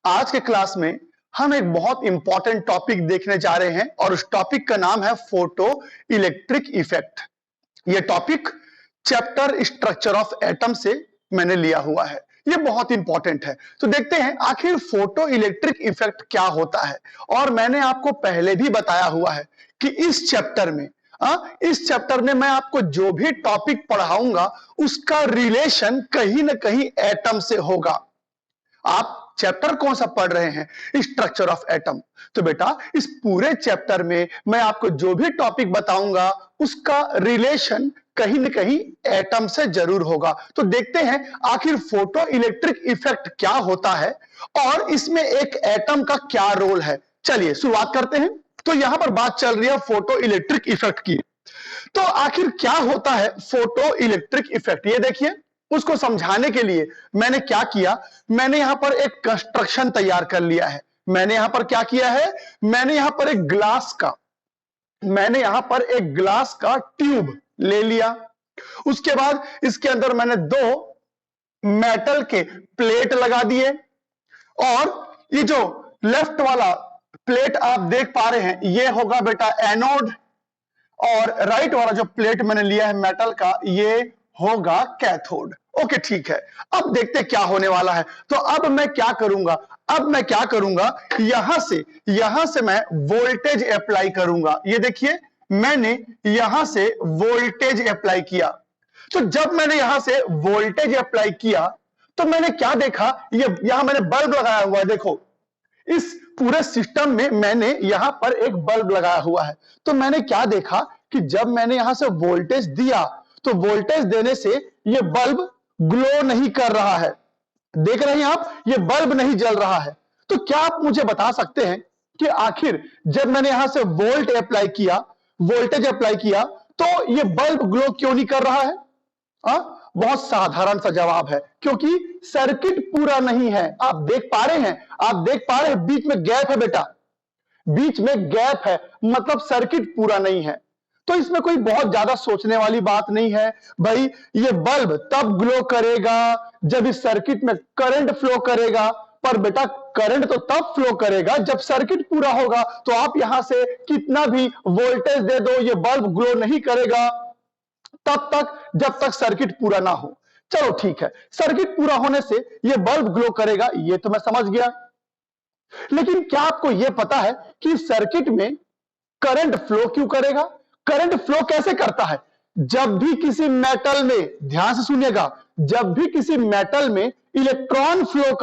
आज के क्लास में हम एक बहुत इंपॉर्टेंट टॉपिक देखने जा रहे हैं और उस टॉपिक का नाम है फोटो इलेक्ट्रिक इफेक्ट। यह topic chapter structure of atom से मैंने लिया हुआ है। यह बहुत इंपॉर्टेंट है। तो देखते हैं आखिर फोटो इलेक्ट्रिक इफेक्ट क्या होता है। और मैंने आपको पहले भी बताया हुआ है कि इस चैप्टर में मैं आपको जो भी टॉपिक पढ़ाऊंगा उसका रिलेशन कहीं ना कहीं एटम से होगा। आप चैप्टर कौन सा पढ़ रहे हैं? Structure of atom. तो बेटा इस पूरे चैप्टर में मैं आपको जो भी टॉपिक बताऊंगा उसका रिलेशन कहीं न कहीं एटम से जरूर होगा। तो देखते हैं आखिर फोटो इलेक्ट्रिक इफेक्ट क्या होता है और इसमें एक एटम का क्या रोल है। चलिए शुरुआत करते हैं। तो यहां पर बात चल रही है फोटो इलेक्ट्रिक इफेक्ट की। तो आखिर क्या होता है फोटो इलेक्ट्रिक इफेक्ट? ये देखिए, उसको समझाने के लिए मैंने क्या किया, मैंने यहां पर एक कंस्ट्रक्शन तैयार कर लिया है। मैंने यहां पर क्या किया है, मैंने यहां पर एक ग्लास का ट्यूब ले लिया। उसके बाद इसके अंदर मैंने दो मेटल के प्लेट लगा दिए और ये जो लेफ्ट वाला प्लेट आप देख पा रहे हैं ये होगा बेटा एनोड और राइट वाला जो प्लेट मैंने लिया है मेटल का ये होगा कैथोड। ओके ठीक है। अब देखते क्या होने वाला है। तो अब मैं क्या करूंगा, यहां से मैं वोल्टेज अप्लाई करूंगा। ये देखिए मैंने यहां से वोल्टेज अप्लाई किया। तो जब मैंने यहां से वोल्टेज अप्लाई किया तो मैंने क्या देखा, ये यहां मैंने बल्ब लगाया हुआ है। देखो इस पूरे सिस्टम में मैंने यहां पर एक बल्ब लगाया हुआ है। तो मैंने क्या देखा कि जब मैंने यहां से वोल्टेज दिया तो वोल्टेज देने से ये बल्ब ग्लो नहीं कर रहा है। देख रहे हैं आप, ये बल्ब नहीं जल रहा है। तो क्या आप मुझे बता सकते हैं कि आखिर जब मैंने यहां से वोल्टेज अप्लाई किया तो ये बल्ब ग्लो क्यों नहीं कर रहा है? बहुत साधारण सा जवाब है, क्योंकि सर्किट पूरा नहीं है। आप देख पा रहे हैं बीच में गैप है बेटा, बीच में गैप है, मतलब सर्किट पूरा नहीं है। तो इसमें कोई बहुत ज्यादा सोचने वाली बात नहीं है भाई। ये बल्ब तब ग्लो करेगा जब इस सर्किट में करंट फ्लो करेगा, पर बेटा करंट तो तब फ्लो करेगा जब सर्किट पूरा होगा। तो आप यहां से कितना भी वोल्टेज दे दो ये बल्ब ग्लो नहीं करेगा तब तक जब तक सर्किट पूरा ना हो। चलो ठीक है, सर्किट पूरा होने से ये बल्ब ग्लो करेगा, ये तो मैं समझ गया। लेकिन क्या आपको यह पता है कि सर्किट में करंट फ्लो क्यों करेगा? करंट फ्लो कैसे करता है? जब भी किसी मेटल में, ध्यान से सुनिएगा, जब भी किसी मेटल में इलेक्ट्रॉन फ्लो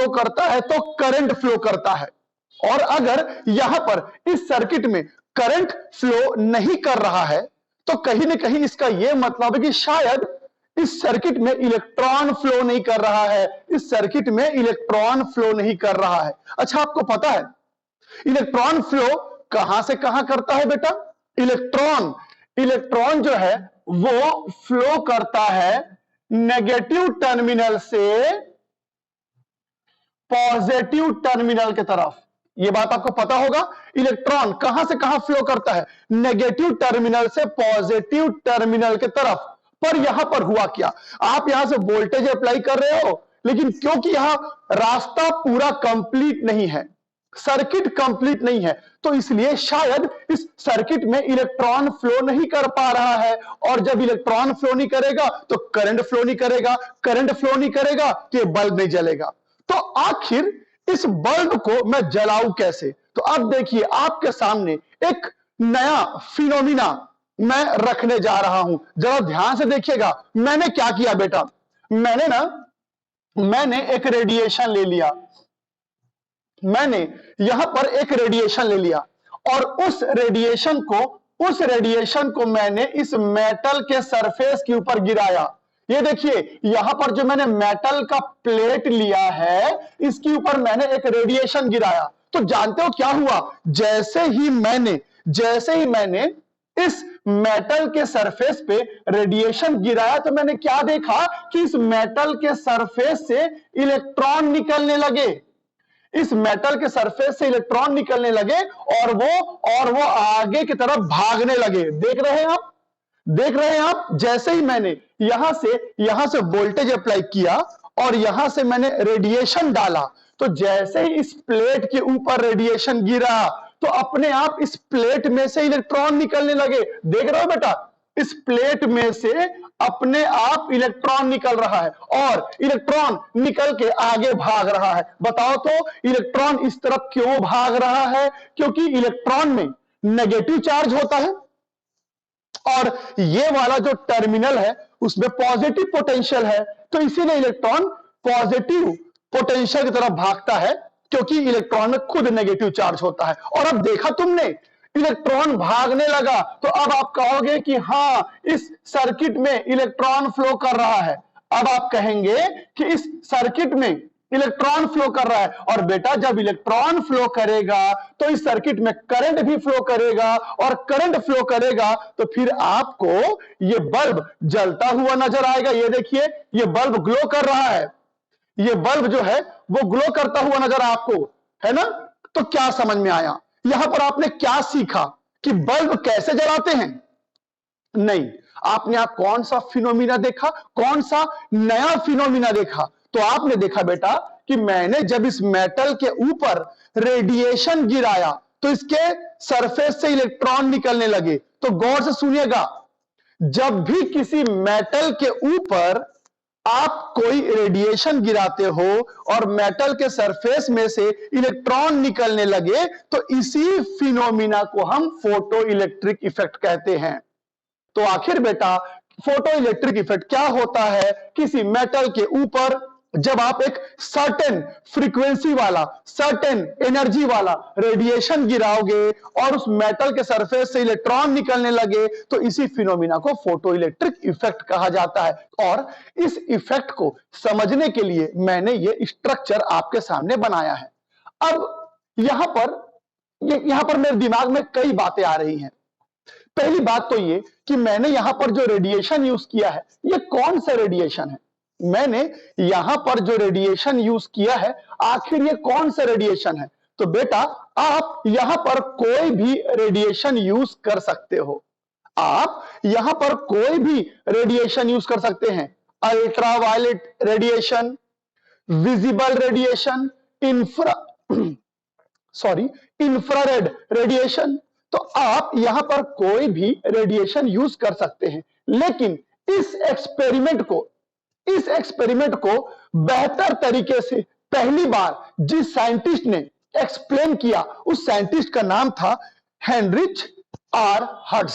करता है, तो करंट फ्लो करता है। और अगर यहां पर इस सर्किट में करंट फ्लो नहीं कर रहा है तो कहीं ना कहीं इसका यह मतलब है कि शायद इस सर्किट में इलेक्ट्रॉन फ्लो नहीं कर रहा है। अच्छा आपको पता है इलेक्ट्रॉन फ्लो कहां से कहां करता है बेटा? इलेक्ट्रॉन जो है वो फ्लो करता है नेगेटिव टर्मिनल से पॉजिटिव टर्मिनल की तरफ। यह बात आपको पता होगा। इलेक्ट्रॉन कहां से कहां फ्लो करता है? नेगेटिव टर्मिनल से पॉजिटिव टर्मिनल की तरफ। पर यहां पर हुआ क्या, आप यहां से वोल्टेज अप्लाई कर रहे हो लेकिन क्योंकि यहां रास्ता पूरा कंप्लीट नहीं है, सर्किट कंप्लीट नहीं है, तो इसलिए शायद इस सर्किट में इलेक्ट्रॉन फ्लो नहीं कर पा रहा है। और जब इलेक्ट्रॉन फ्लो नहीं करेगा तो करंट फ्लो नहीं करेगा, तो ये बल्ब नहीं जलेगा। तो आखिर इस बल्ब को मैं जलाऊं कैसे? तो अब देखिए आपके सामने एक नया फिनोमिना मैं रखने जा रहा हूं, जरा ध्यान से देखिएगा। मैंने क्या किया बेटा, मैंने एक रेडिएशन ले लिया, मैंने यहां पर एक रेडिएशन ले लिया और उस रेडिएशन को मैंने इस मेटल के सरफेस के ऊपर गिराया। ये देखिए यहां पर जो मैंने मेटल का प्लेट लिया है इसके ऊपर मैंने एक रेडिएशन गिराया। तो जानते हो क्या हुआ? जैसे ही मैंने इस मेटल के सरफेस पे रेडिएशन गिराया तो मैंने क्या देखा कि इस मेटल के सरफेस से इलेक्ट्रॉन निकलने लगे, और वो आगे की तरफ भागने लगे। देख रहे हैं आप, जैसे ही मैंने यहां से वोल्टेज अप्लाई किया और यहां से मैंने रेडिएशन डाला, तो जैसे ही इस प्लेट के ऊपर रेडिएशन गिरा तो अपने आप इस प्लेट में से इलेक्ट्रॉन निकलने लगे। देख रहे हो बेटा, इस प्लेट में से अपने आप इलेक्ट्रॉन निकल रहा है और इलेक्ट्रॉन निकल के आगे भाग रहा है। बताओ तो इलेक्ट्रॉन इस तरफ क्यों भाग रहा है? क्योंकि इलेक्ट्रॉन में नेगेटिव चार्ज होता है और ये वाला जो टर्मिनल है उसमें पॉजिटिव पोटेंशियल है, तो इसीलिए इलेक्ट्रॉन पॉजिटिव पोटेंशियल की तरफ भागता है, क्योंकि इलेक्ट्रॉन में खुद नेगेटिव चार्ज होता है। और अब देखा तुमने, इलेक्ट्रॉन भागने लगा, तो अब आप कहोगे कि हां, इस सर्किट में इलेक्ट्रॉन फ्लो कर रहा है। अब आप कहेंगे कि इस सर्किट में इलेक्ट्रॉन फ्लो कर रहा है, और बेटा जब इलेक्ट्रॉन फ्लो करेगा तो इस सर्किट में करंट भी फ्लो करेगा, और करंट फ्लो करेगा तो फिर आपको ये बल्ब जलता हुआ नजर आएगा। ये देखिए, ये बल्ब ग्लो कर रहा है, ये बल्ब जो है वो ग्लो करता हुआ नजर आपको, है ना? तो क्या समझ में आया? यहां पर आपने क्या सीखा कि बल्ब कैसे जलाते हैं? नहीं, आपने आप कौन सा फिनोमिना देखा, कौन सा नया फिनोमिना देखा? तो आपने देखा बेटा कि मैंने जब इस मेटल के ऊपर रेडिएशन गिराया तो इसके सरफेस से इलेक्ट्रॉन निकलने लगे। तो गौर से सुनिएगा, जब भी किसी मेटल के ऊपर आप कोई रेडिएशन गिराते हो और मेटल के सरफेस में से इलेक्ट्रॉन निकलने लगे, तो इसी फिनोमिना को हम फोटो इलेक्ट्रिक इफेक्ट कहते हैं। तो आखिर बेटा फोटो इलेक्ट्रिक इफेक्ट क्या होता है? किसी मेटल के ऊपर जब आप एक सर्टेन फ्रीक्वेंसी वाला, सर्टेन एनर्जी वाला रेडिएशन गिराओगे और उस मेटल के सरफेस से इलेक्ट्रॉन निकलने लगे, तो इसी फिनोमिना को फोटो इलेक्ट्रिक इफेक्ट कहा जाता है। और इस इफेक्ट को समझने के लिए मैंने ये स्ट्रक्चर आपके सामने बनाया है। अब यहां पर मेरे दिमाग में कई बातें आ रही हैं। पहली बात तो ये कि मैंने यहां पर जो रेडिएशन यूज किया है, ये कौन सा रेडिएशन है? मैंने यहां पर जो रेडिएशन यूज किया है, आखिर ये कौन सा रेडिएशन है? तो बेटा आप यहां पर कोई भी रेडिएशन यूज कर सकते हो, आप यहां पर कोई भी रेडिएशन यूज कर सकते हैं। Ultraviolet radiation, visible radiation, infrared radiation, तो आप यहां पर कोई भी रेडिएशन यूज कर सकते हैं। लेकिन इस एक्सपेरिमेंट को बेहतर तरीके से पहली बार जिस साइंटिस्ट ने एक्सप्लेन किया, उस साइंटिस्ट का नाम था हेनरिच आर हर्ट्ज।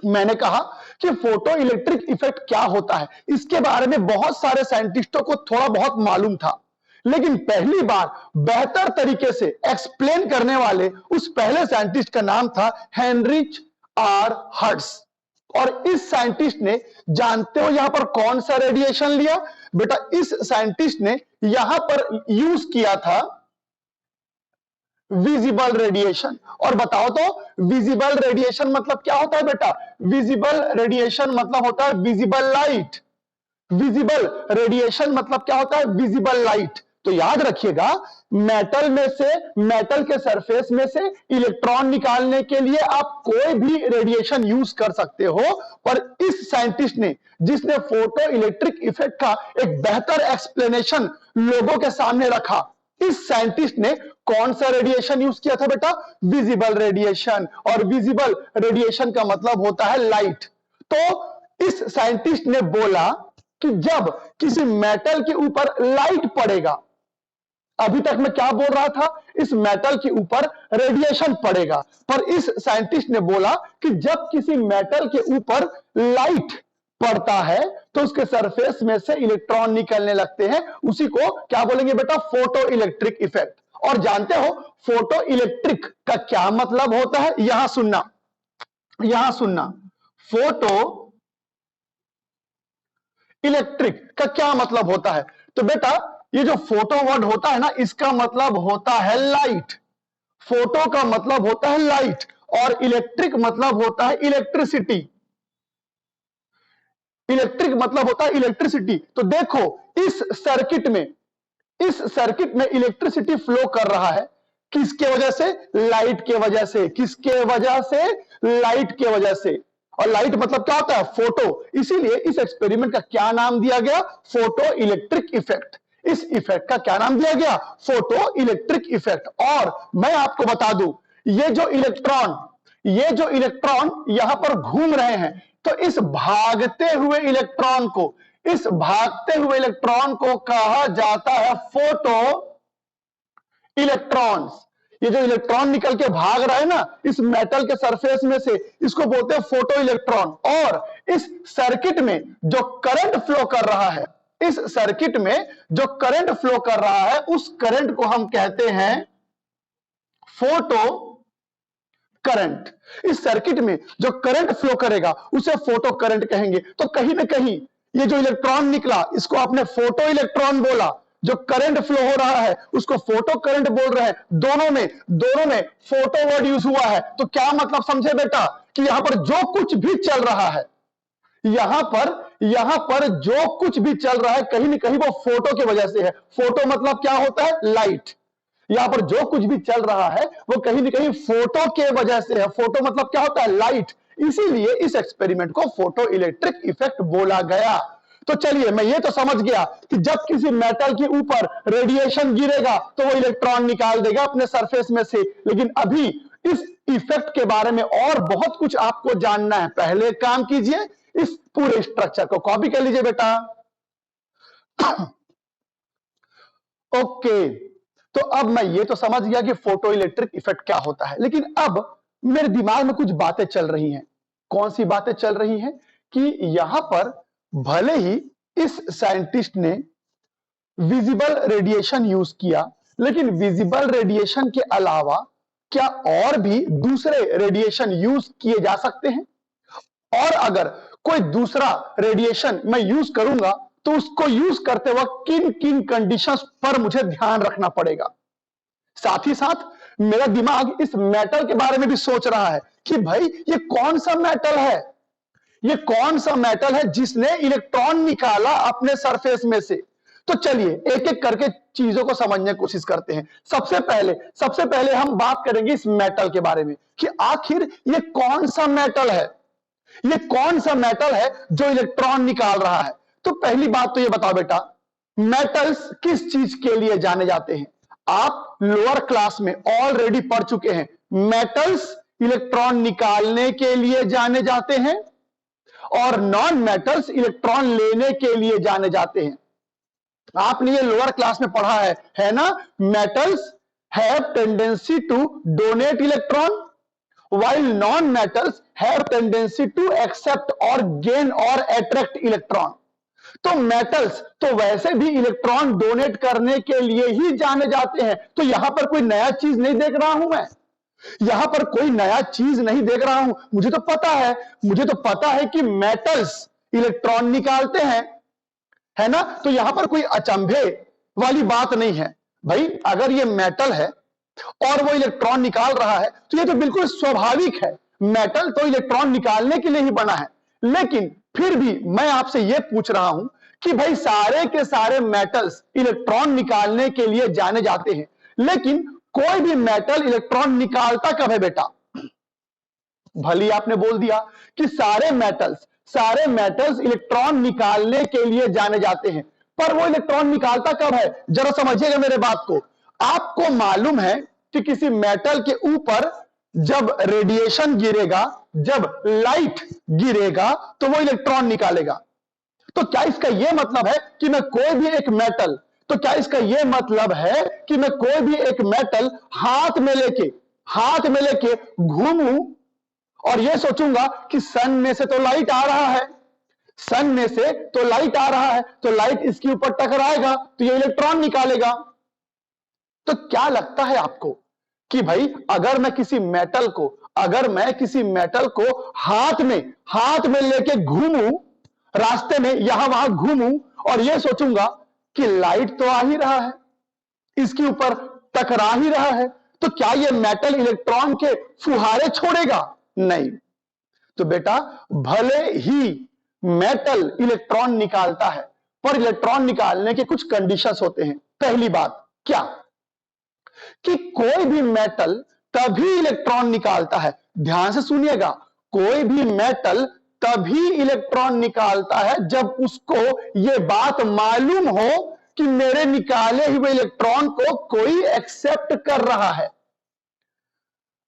मैंने कहा कि फोटो इलेक्ट्रिक इफेक्ट क्या होता है, इसके बारे में बहुत सारे साइंटिस्टों को थोड़ा बहुत मालूम था, लेकिन पहली बार बेहतर तरीके से एक्सप्लेन करने वाले उस पहले साइंटिस्ट का नाम था हेनरिच आर हर्ट्ज। और इस साइंटिस्ट ने, जानते हो यहां पर कौन सा रेडिएशन लिया? बेटा इस साइंटिस्ट ने यहां पर यूज किया था विजिबल रेडिएशन। और बताओ तो विजिबल रेडिएशन मतलब क्या होता है बेटा? विजिबल रेडिएशन मतलब होता है विजिबल लाइट। विजिबल रेडिएशन मतलब क्या होता है? Visible light. तो याद रखिएगा, मेटल में से, मेटल के सरफेस में से इलेक्ट्रॉन निकालने के लिए आप कोई भी रेडिएशन यूज कर सकते हो, पर इस साइंटिस्ट ने, जिसने फोटो इलेक्ट्रिक इफेक्ट का एक बेहतर एक्सप्लेनेशन लोगों के सामने रखा, इस साइंटिस्ट ने कौन सा रेडिएशन यूज किया था बेटा? Visible radiation. और विजिबल रेडिएशन का मतलब होता है लाइट। तो इस साइंटिस्ट ने बोला कि जब किसी मेटल के ऊपर लाइट पड़ेगा, अभी तक मैं क्या बोल रहा था? इस मेटल के ऊपर रेडिएशन पड़ेगा, पर इस साइंटिस्ट ने बोला कि जब किसी मेटल के ऊपर लाइट पड़ता है तो उसके सरफेस में से इलेक्ट्रॉन निकलने लगते हैं। उसी को क्या बोलेंगे बेटा? Photo electric effect. और जानते हो फोटो इलेक्ट्रिक का क्या मतलब होता है? यहां सुनना, यहां सुनना, फोटो इलेक्ट्रिक का क्या मतलब होता है? तो बेटा ये जो फोटो वर्ड होता है ना, इसका मतलब होता है लाइट। फोटो का मतलब होता है लाइट और इलेक्ट्रिक मतलब होता है इलेक्ट्रिसिटी। इलेक्ट्रिक मतलब होता है इलेक्ट्रिसिटी। तो देखो इस सर्किट में इलेक्ट्रिसिटी फ्लो कर रहा है, किसके वजह से? लाइट के वजह से। किसके वजह से? लाइट के वजह से। और लाइट मतलब क्या होता है? फोटो। इसीलिए इस एक्सपेरिमेंट का क्या नाम दिया गया? Photo electric effect. इस इफेक्ट का क्या नाम दिया गया? Photo electric effect. और मैं आपको बता दूं, ये जो इलेक्ट्रॉन यहां पर घूम रहे हैं, तो इस भागते हुए इलेक्ट्रॉन को कहा जाता है फोटो इलेक्ट्रॉन्स। ये जो इलेक्ट्रॉन निकल के भाग रहा है ना इस मेटल के सरफेस में से, इसको बोलते हैं फोटो इलेक्ट्रॉन। और इस सर्किट में जो करंट फ्लो कर रहा है, उस करंट को हम कहते हैं फोटो करंट। इस सर्किट में जो करंट फ्लो करेगा उसे फोटो करंट कहेंगे। तो कहीं ना कहीं ये जो इलेक्ट्रॉन निकला इसको आपने फोटो इलेक्ट्रॉन बोला, जो करंट फ्लो हो रहा है उसको फोटो करंट बोल रहे हैं। दोनों में फोटो वर्ड यूज हुआ है। तो क्या मतलब समझे बेटा कि यहां पर जो कुछ भी चल रहा है, यहां पर जो कुछ भी चल रहा है कहीं ना कहीं वो फोटो की वजह से है। फोटो मतलब क्या होता है? लाइट। यहां पर जो कुछ भी चल रहा है वो कहीं ना कहीं फोटो के वजह से है। फोटो मतलब क्या होता है? लाइट। इसीलिए इस एक्सपेरिमेंट को फोटो इलेक्ट्रिक इफेक्ट बोला गया। तो चलिए, मैं ये तो समझ गया कि जब किसी मेटल के ऊपर रेडिएशन गिरेगा तो वो इलेक्ट्रॉन निकाल देगा अपने सरफेस में से। लेकिन अभी इस इफेक्ट के बारे में और बहुत कुछ आपको जानना है। पहले काम कीजिए, इस पूरे स्ट्रक्चर को कॉपी कर लीजिए बेटा। ओके, तो अब मैं ये तो समझ गया कि फोटो इलेक्ट्रिक इफेक्ट क्या होता है। लेकिन अब मेरे दिमाग में कुछ बातें चल रही हैं। कौन सी बातें चल रही हैं? कि यहां पर भले ही इस साइंटिस्ट ने विजिबल रेडिएशन यूज किया, लेकिन विजिबल रेडिएशन के अलावा क्या और भी दूसरे रेडिएशन यूज किए जा सकते हैं? और अगर कोई दूसरा रेडिएशन मैं यूज करूंगा तो उसको यूज करते वक्त किन किन कंडीशंस पर मुझे ध्यान रखना पड़ेगा? साथ ही साथ मेरा दिमाग इस मेटल के बारे में भी सोच रहा है कि भाई ये कौन सा मेटल है, जिसने इलेक्ट्रॉन निकाला अपने सरफेस में से। तो चलिए एक एक करके चीजों को समझने की कोशिश करते हैं। सबसे पहले हम बात करेंगे इस मेटल के बारे में कि आखिर ये कौन सा मेटल है जो इलेक्ट्रॉन निकाल रहा है। तो पहली बात तो ये बताओ बेटा, मेटल्स किस चीज के लिए जाने जाते हैं? आप लोअर क्लास में ऑलरेडी पढ़ चुके हैं, मेटल्स इलेक्ट्रॉन निकालने के लिए जाने जाते हैं और नॉन मेटल्स इलेक्ट्रॉन लेने के लिए जाने जाते हैं। आपने ये लोअर क्लास में पढ़ा है ना? Metals have tendency to donate electron while non-metals have tendency to accept or gain or attract electron। तो मेटल्स तो वैसे भी इलेक्ट्रॉन डोनेट करने के लिए ही जाने जाते हैं। तो यहां पर कोई नया चीज नहीं देख रहा हूं मैं, मुझे तो पता है कि मेटल्स इलेक्ट्रॉन निकालते हैं, है ना? तो यहां पर कोई अचंभे वाली बात नहीं है भाई। अगर ये मेटल है और वो इलेक्ट्रॉन निकाल रहा है तो ये तो बिल्कुल स्वाभाविक है। मेटल तो इलेक्ट्रॉन निकालने के लिए ही बना है। लेकिन फिर भी मैं आपसे ये पूछ रहा हूं कि भाई सारे के सारे मेटल्स इलेक्ट्रॉन निकालने के लिए जाने जाते हैं, लेकिन कोई भी मेटल इलेक्ट्रॉन निकालता कब है बेटा? भली आपने बोल दिया कि सारे मेटल्स इलेक्ट्रॉन निकालने के लिए जाने जाते हैं, पर वो इलेक्ट्रॉन निकालता कब है? जरा समझिएगा मेरे बात को। आपको मालूम है कि किसी मेटल के ऊपर जब रेडिएशन गिरेगा, जब लाइट गिरेगा तो वो इलेक्ट्रॉन निकालेगा। तो क्या इसका यह मतलब है कि मैं कोई भी एक मेटल हाथ में लेके घूमूं और यह सोचूंगा कि सन में से तो लाइट आ रहा है, तो लाइट इसके ऊपर टकराएगा तो ये इलेक्ट्रॉन निकालेगा। तो क्या लगता है आपको कि भाई अगर मैं किसी मेटल को हाथ में लेके घूमूं, रास्ते में यहां वहां घूमूं और यह सोचूंगा कि लाइट तो आ ही रहा है, इसके ऊपर टकरा ही रहा है, तो क्या यह मेटल इलेक्ट्रॉन के फुहारे छोड़ेगा? नहीं। तो बेटा भले ही मेटल इलेक्ट्रॉन निकालता है, पर इलेक्ट्रॉन निकालने के कुछ कंडीशंस होते हैं। पहली बात क्या कि कोई भी मेटल तभी इलेक्ट्रॉन निकालता है, ध्यान से सुनिएगा, कोई भी मेटल तभी इलेक्ट्रॉन निकालता है जब उसको यह बात मालूम हो कि मेरे निकाले हुए इलेक्ट्रॉन को कोई एक्सेप्ट कर रहा है।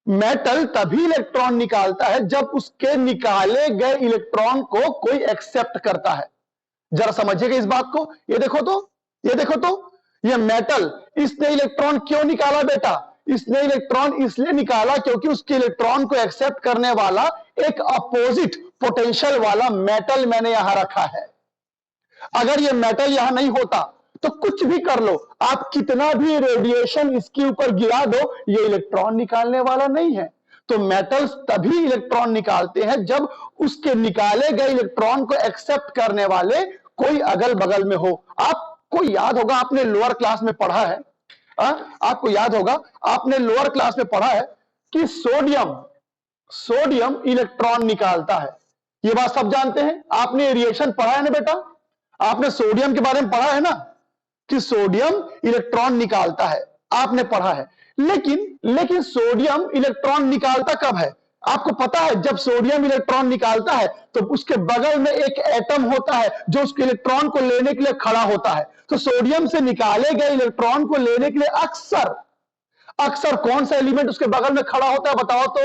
मेटल तभी इलेक्ट्रॉन निकालता है जब उसके निकाले गए इलेक्ट्रॉन को कोई एक्सेप्ट करता है। जरा समझिएगा इस बात को। ये देखो तो, ये देखो तो, ये मेटल, इसने इलेक्ट्रॉन क्यों निकाला बेटा? इसने इलेक्ट्रॉन इसलिए निकाला क्योंकि उसके इलेक्ट्रॉन को एक्सेप्ट करने वाला एक अपोजिट पोटेंशियल वाला मेटल मैंने यहां रखा है। अगर ये मेटल यहां नहीं होता तो कुछ भी कर लो, आप कितना भी रेडिएशन इसके ऊपर गिरा दो, ये इलेक्ट्रॉन निकालने वाला नहीं है। तो मेटल्स तभी इलेक्ट्रॉन निकालते हैं जब उसके निकाले गए इलेक्ट्रॉन को एक्सेप्ट करने वाले कोई अगल बगल में हो। आपको याद होगा, आपने लोअर क्लास में पढ़ा है, आपको याद होगा आपने लोअर क्लास में पढ़ा है कि सोडियम इलेक्ट्रॉन निकालता है। ये बात सब जानते हैं, आपने रिएक्शन पढ़ा है ना बेटा, आपने सोडियम के बारे में पढ़ा है ना कि सोडियम इलेक्ट्रॉन निकालता है, आपने पढ़ा है। लेकिन सोडियम इलेक्ट्रॉन निकालता कब है? आपको पता है, जब सोडियम इलेक्ट्रॉन निकालता है तो उसके बगल में एक एटम होता है जो उसके इलेक्ट्रॉन को लेने के लिए खड़ा होता है। तो सोडियम से निकाले गए इलेक्ट्रॉन को लेने के लिए अक्सर कौन सा एलिमेंट उसके बगल में खड़ा होता है? बताओ तो।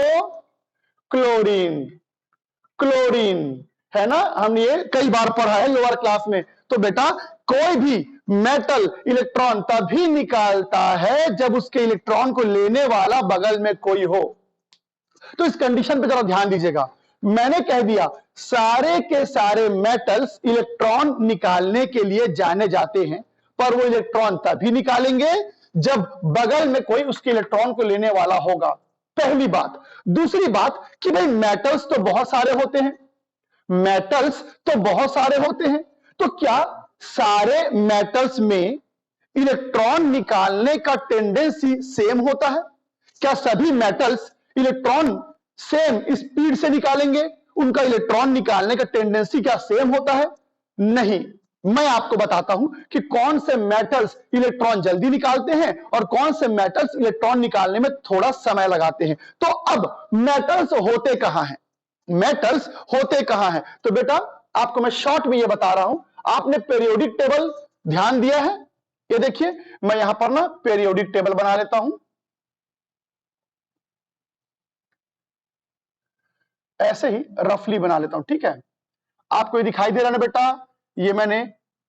क्लोरीन है ना, हमने ये कई बार पढ़ा है लोअर क्लास में। तो बेटा, कोई भी मेटल इलेक्ट्रॉन तभी निकालता है जब उसके इलेक्ट्रॉन को लेने वाला बगल में कोई हो। तो इस कंडीशन पे जरा ध्यान दीजिएगा। मैंने कह दिया सारे के सारे मेटल्स इलेक्ट्रॉन निकालने के लिए जाने जाते हैं, पर वो इलेक्ट्रॉन तभी निकालेंगे जब बगल में कोई उसके इलेक्ट्रॉन को लेने वाला होगा। पहली बात। दूसरी बात कि भाई मेटल्स तो बहुत सारे होते हैं, तो क्या सारे मेटल्स में इलेक्ट्रॉन निकालने का टेंडेंसी सेम होता है? क्या सभी मेटल्स इलेक्ट्रॉन सेम स्पीड से निकालेंगे? उनका इलेक्ट्रॉन निकालने का टेंडेंसी क्या सेम होता है? नहीं। मैं आपको बताता हूं कि कौन से मेटल्स इलेक्ट्रॉन जल्दी निकालते हैं और कौन से मेटल्स इलेक्ट्रॉन निकालने में थोड़ा समय लगाते हैं। तो अब मेटल्स होते कहां हैं? तो बेटा, आपको मैं शॉर्ट में यह बता रहा हूं। आपने पीरियोडिक टेबल ध्यान दिया है? ये देखिए, मैं यहां पर ना पीरियोडिक टेबल बना लेता हूं। ऐसे ही रफली बना लेता हूं, ठीक है? आपको ये दिखाई दे रहा है ना बेटा, ये मैंने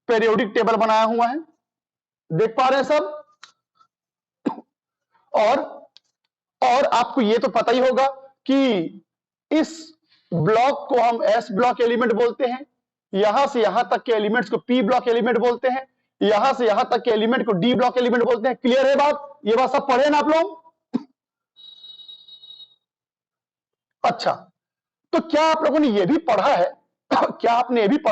पीरियोडिक टेबल बनाया हुआ है, देख पा रहे हैं सब? और आपको ये तो पता ही होगा कि इस ब्लॉक को हम एस ब्लॉक एलिमेंट बोलते हैं, यहां से यहां तक के एलिमेंट्स को पी ब्लॉक एलिमेंट बोलते हैं, यहां से यहां तक के एलिमेंट को डी ब्लॉक एलिमेंट बोलते हैं। क्लियर है बात? ये बात सब पढ़े ना आप लोग? अच्छा, तो क्या आप लोगों ने यह भी पढ़ा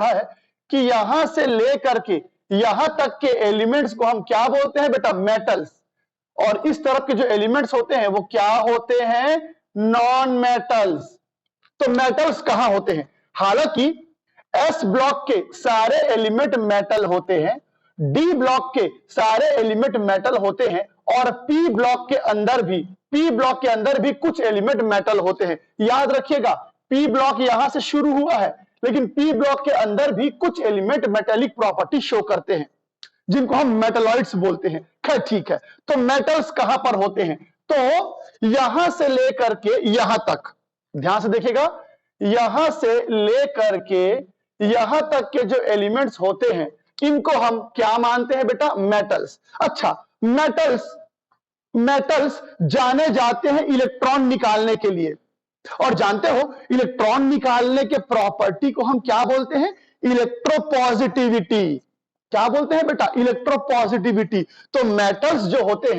है कि यहां से लेकर के यहां तक के एलिमेंट्स को हम क्या बोलते हैं बेटा? मेटल्स। और इस तरफ के जो एलिमेंट्स होते हैं वो क्या होते हैं? Non metals. तो मेटल्स कहां होते हैं? हालांकि एस ब्लॉक के सारे एलिमेंट मेटल होते हैं, डी ब्लॉक के सारे एलिमेंट मेटल होते हैं, और पी ब्लॉक के अंदर भी कुछ एलिमेंट मेटल होते हैं। याद रखिएगा, पी ब्लॉक यहां से शुरू हुआ है, लेकिन पी ब्लॉक के अंदर भी कुछ एलिमेंट मेटेलिक प्रॉपर्टी शो करते हैं, जिनको हम मेटलॉइड्स बोलते हैं। खैर ठीक है, तो मेटल्स कहां पर होते हैं? तो यहां से लेकर के यहां तक, ध्यान से देखिएगा, यहां से लेकर के यहां तक के जो एलिमेंट्स होते हैं, इनको हम क्या मानते हैं बेटा? मेटल्स। अच्छा, मेटल्स जाने जाते हैं इलेक्ट्रॉन निकालने के लिए, और जानते हो इलेक्ट्रॉन निकालने के प्रॉपर्टी को हम क्या बोलते हैं? इलेक्ट्रोपॉजिटिविटी। क्या बोलते हैं बेटा? इलेक्ट्रोपॉजिटिविटी। तो मेटल्स जो होते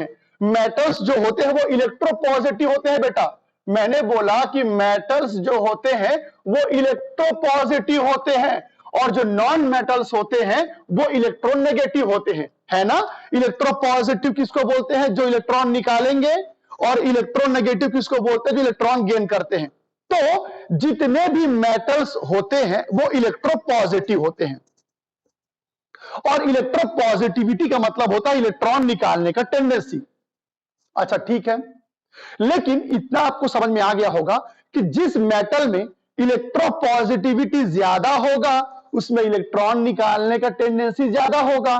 हैं वो इलेक्ट्रोपॉजिटिव होते हैं बेटा। मैंने बोला कि मेटल्स जो होते हैं वो इलेक्ट्रोपॉजिटिव होते हैं, और जो नॉन मेटल्स होते हैं वो इलेक्ट्रोनेगेटिव होते हैं, है ना? इलेक्ट्रोपॉजिटिव किसको बोलते हैं? जो इलेक्ट्रॉन निकालेंगे, और इलेक्ट्रोनेगेटिव किसको बोलते हैं? जो इलेक्ट्रॉन गेन करते हैं। तो जितने भी मेटल्स होते हैं वो इलेक्ट्रोपॉजिटिव होते हैं, और इलेक्ट्रोपॉजिटिविटी का मतलब होता है इलेक्ट्रॉन निकालने का टेंडेंसी। अच्छा ठीक है, लेकिन इतना आपको समझ में आ गया होगा कि जिस मेटल में इलेक्ट्रोपॉजिटिविटी ज्यादा होगा उसमें इलेक्ट्रॉन निकालने का टेंडेंसी ज्यादा होगा,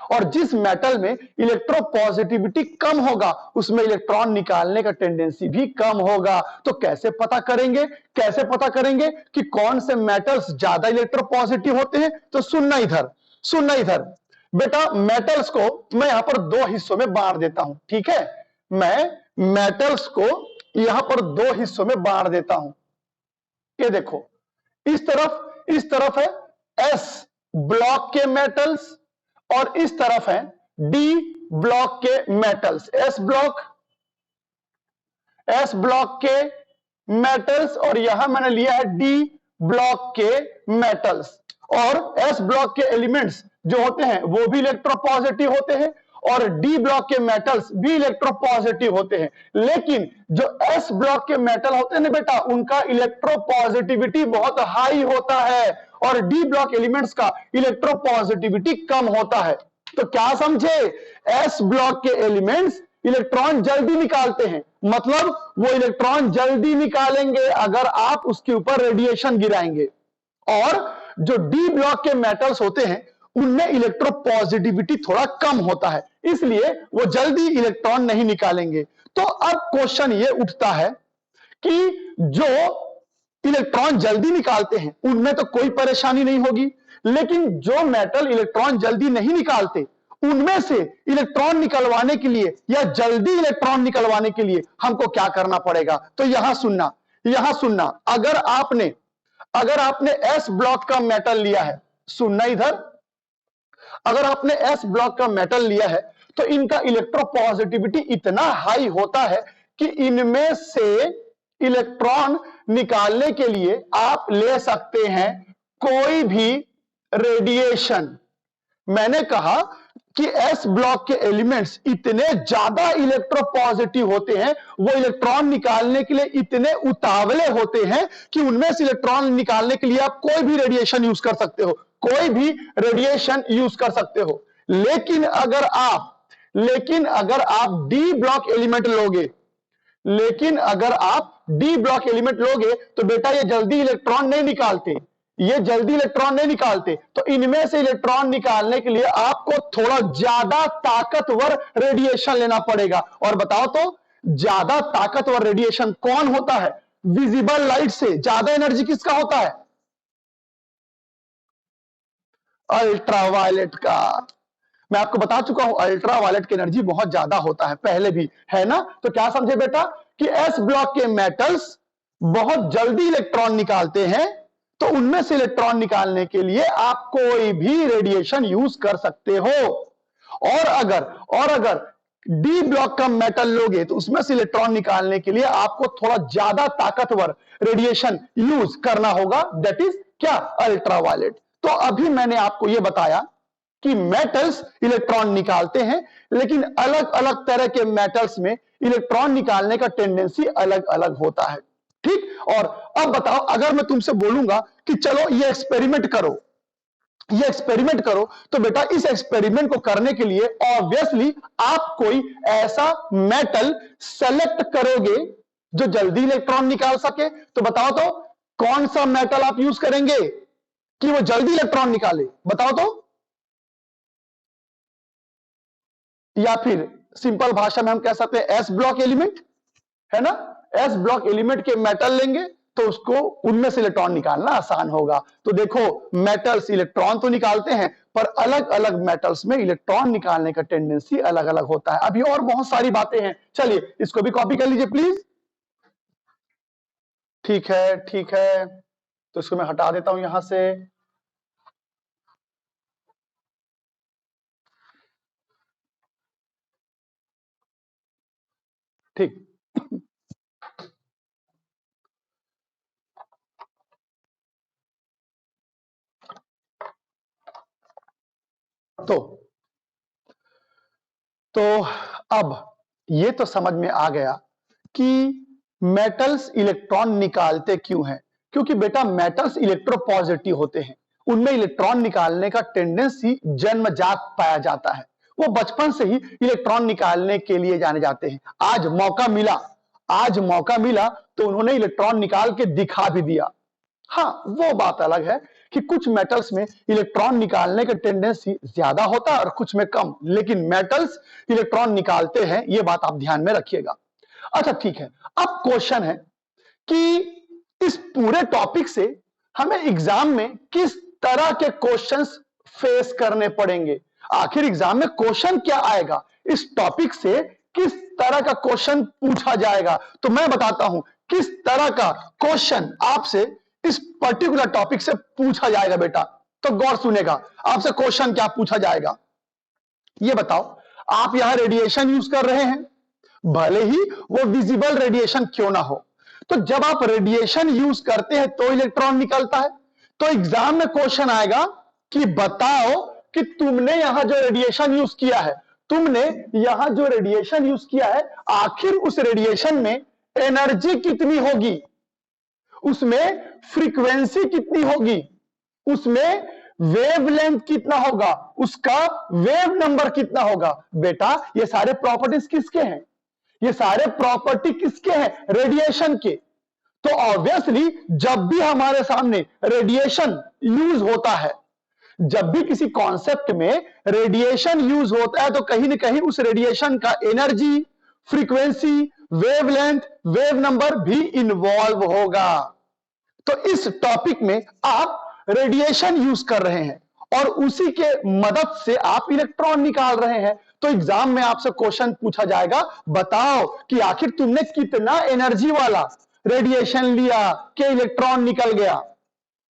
और जिस मेटल में इलेक्ट्रोपॉजिटिविटी कम होगा उसमें इलेक्ट्रॉन निकालने का टेंडेंसी भी कम होगा। तो कैसे पता करेंगे, कैसे पता करेंगे कि कौन से मेटल्स ज्यादा इलेक्ट्रोपॉजिटिव होते हैं? तो सुनना इधर, सुनना इधर बेटा, मेटल्स को मैं यहां पर दो हिस्सों में बांट देता हूं, ठीक है? मैं मेटल्स को यहां पर दो हिस्सों में बांट देता हूं। ये देखो, इस तरफ है एस ब्लॉक के मेटल्स और इस तरफ है डी ब्लॉक के मेटल्स। एस ब्लॉक के मेटल्स और यहां मैंने लिया है डी ब्लॉक के मेटल्स। और एस ब्लॉक के एलिमेंट्स जो होते हैं वो भी इलेक्ट्रोपॉजिटिव होते हैं और डी ब्लॉक के मेटल्स भी इलेक्ट्रोपॉजिटिव होते हैं। लेकिन जो एस ब्लॉक के मेटल होते हैं ना बेटा, उनका इलेक्ट्रोपॉजिटिविटी बहुत हाई होता है और डी ब्लॉक एलिमेंट्स का इलेक्ट्रोपॉजिटिविटी कम होता है। तो क्या समझे? एस ब्लॉक के एलिमेंट्स इलेक्ट्रॉन जल्दी निकालते हैं, मतलब वो इलेक्ट्रॉन जल्दी निकालेंगे अगर आप उसके ऊपर रेडिएशन गिराएंगे, और जो डी ब्लॉक के मेटल्स होते हैं उनमें इलेक्ट्रोपॉजिटिविटी थोड़ा कम होता है, इसलिए वो जल्दी इलेक्ट्रॉन नहीं निकालेंगे। तो अब क्वेश्चन ये उठता है कि जो इलेक्ट्रॉन जल्दी निकालते हैं उनमें तो कोई परेशानी नहीं होगी, लेकिन जो मेटल इलेक्ट्रॉन जल्दी नहीं निकालते उनमें से इलेक्ट्रॉन निकलवाने के लिए या जल्दी इलेक्ट्रॉन निकलवाने के लिए हमको क्या करना पड़ेगा? तो यहां सुनना, यहां सुनना, अगर आपने एस ब्लॉक का मेटल लिया है, सुनना इधर, अगर आपने एस ब्लॉक का मेटल लिया है तो इनका इलेक्ट्रोपॉजिटिविटी इतना हाई होता है कि इनमें से इलेक्ट्रॉन निकालने के लिए आप ले सकते हैं कोई भी रेडिएशन। मैंने कहा कि एस ब्लॉक के एलिमेंट्स इतने ज्यादा इलेक्ट्रोपॉजिटिव होते हैं, वो इलेक्ट्रॉन निकालने के लिए इतने उतावले होते हैं कि उनमें से इलेक्ट्रॉन निकालने के लिए आप कोई भी रेडिएशन यूज कर सकते हो, कोई भी रेडिएशन यूज कर सकते हो। लेकिन अगर आप डी ब्लॉक एलिमेंट लोगे, लेकिन अगर आप डी ब्लॉक एलिमेंट लोगे तो बेटा ये जल्दी इलेक्ट्रॉन नहीं निकालते, ये जल्दी इलेक्ट्रॉन नहीं निकालते। तो इनमें से इलेक्ट्रॉन निकालने के लिए आपको थोड़ा ज्यादा ताकतवर रेडिएशन लेना पड़ेगा। और बताओ तो ज्यादा ताकतवर रेडिएशन कौन होता है? विजिबल लाइट से ज्यादा एनर्जी किसका होता है? अल्ट्रावायलेट का। मैं आपको बता चुका हूं अल्ट्रावायलेट की एनर्जी बहुत ज्यादा होता है, पहले भी है ना? तो क्या समझे बेटा कि एस ब्लॉक के मेटल्स बहुत जल्दी इलेक्ट्रॉन निकालते हैं, तो उनमें से इलेक्ट्रॉन निकालने के लिए आप कोई भी रेडिएशन यूज कर सकते हो। और अगर डी ब्लॉक का मेटल लोगे तो उसमें से इलेक्ट्रॉन निकालने के लिए आपको थोड़ा ज्यादा ताकतवर रेडिएशन यूज करना होगा, दैट इज क्या? अल्ट्रावायलेट। तो अभी मैंने आपको यह बताया कि मेटल्स इलेक्ट्रॉन निकालते हैं, लेकिन अलग अलग तरह के मेटल्स में इलेक्ट्रॉन निकालने का टेंडेंसी अलग अलग होता है, ठीक? और अब बताओ, अगर मैं तुमसे बोलूंगा कि चलो ये एक्सपेरिमेंट करो, ये एक्सपेरिमेंट करो, तो बेटा इस एक्सपेरिमेंट को करने के लिए ऑब्वियसली आप कोई ऐसा मेटल सेलेक्ट करोगे जो जल्दी इलेक्ट्रॉन निकाल सके। तो बताओ तो कौन सा मेटल आप यूज करेंगे कि वो जल्दी इलेक्ट्रॉन निकाले? बताओ तो। या फिर सिंपल भाषा में हम कह सकते हैं एस ब्लॉक एलिमेंट, है ना? एस ब्लॉक एलिमेंट के मेटल लेंगे तो उसको उनमें से इलेक्ट्रॉन निकालना आसान होगा। तो देखो, मेटल्स इलेक्ट्रॉन तो निकालते हैं पर अलग अलग मेटल्स में इलेक्ट्रॉन निकालने का टेंडेंसी अलग अलग होता है। अभी और बहुत सारी बातें हैं, चलिए इसको भी कॉपी कर लीजिए प्लीज। ठीक है, ठीक है, तो इसको मैं हटा देता हूं यहां से। ठीक, तो अब ये तो समझ में आ गया कि मेटल्स इलेक्ट्रॉन निकालते क्यों हैं। क्योंकि बेटा मेटल्स इलेक्ट्रोपॉजिटिव होते हैं, उनमें इलेक्ट्रॉन निकालने का टेंडेंसी जन्मजात पाया जाता है, वो बचपन से ही इलेक्ट्रॉन निकालने के लिए जाने जाते हैं। आज आज मौका मिला तो उन्होंने इलेक्ट्रॉन निकाल के दिखा भी दिया। हाँ, वो बात अलग है कि कुछ मेटल्स में इलेक्ट्रॉन निकालने की टेंडेंसी ज्यादा होता है और कुछ में कम, लेकिन मेटल्स इलेक्ट्रॉन निकालते हैं, ये बात आप ध्यान में रखिएगा। अच्छा ठीक है, अब क्वेश्चन है कि इस पूरे टॉपिक से हमें एग्जाम में किस तरह के क्वेश्चंस फेस करने पड़ेंगे। आखिर एग्जाम में क्वेश्चन क्या आएगा, इस टॉपिक से किस तरह का क्वेश्चन पूछा जाएगा। तो मैं बताता हूं किस तरह का क्वेश्चन आपसे इस पर्टिकुलर टॉपिक से पूछा जाएगा बेटा। तो गौर सुनेगा, आपसे क्वेश्चन क्या पूछा जाएगा। ये बताओ, आप यहां रेडिएशन यूज कर रहे हैं, भले ही वो विजिबल रेडिएशन क्यों ना हो, तो जब आप रेडिएशन यूज करते हैं तो इलेक्ट्रॉन निकलता है। तो एग्जाम में क्वेश्चन आएगा कि बताओ कि तुमने यहां जो रेडिएशन यूज किया है, तुमने यहां जो रेडिएशन यूज किया है, आखिर उस रेडिएशन में एनर्जी कितनी होगी, उसमें फ्रीक्वेंसी कितनी होगी, उसमें वेवलेंथ कितना होगा, उसका वेव नंबर कितना होगा। बेटा ये सारे प्रॉपर्टीज किसके हैं, ये सारे प्रॉपर्टी किसके हैं, रेडिएशन के। तो ऑब्वियसली जब भी हमारे सामने रेडिएशन यूज होता है, जब भी किसी कॉन्सेप्ट में रेडिएशन यूज होता है, तो कहीं ना कहीं उस रेडिएशन का energy, frequency, wavelength, wave number भी इन्वॉल्व होगा। तो इस टॉपिक में आप रेडिएशन यूज कर रहे हैं और उसी के मदद से आप इलेक्ट्रॉन निकाल रहे हैं। तो एग्जाम में आपसे क्वेश्चन पूछा जाएगा, बताओ कि आखिर तुमने कितना एनर्जी वाला रेडिएशन लिया कि इलेक्ट्रॉन निकल गया,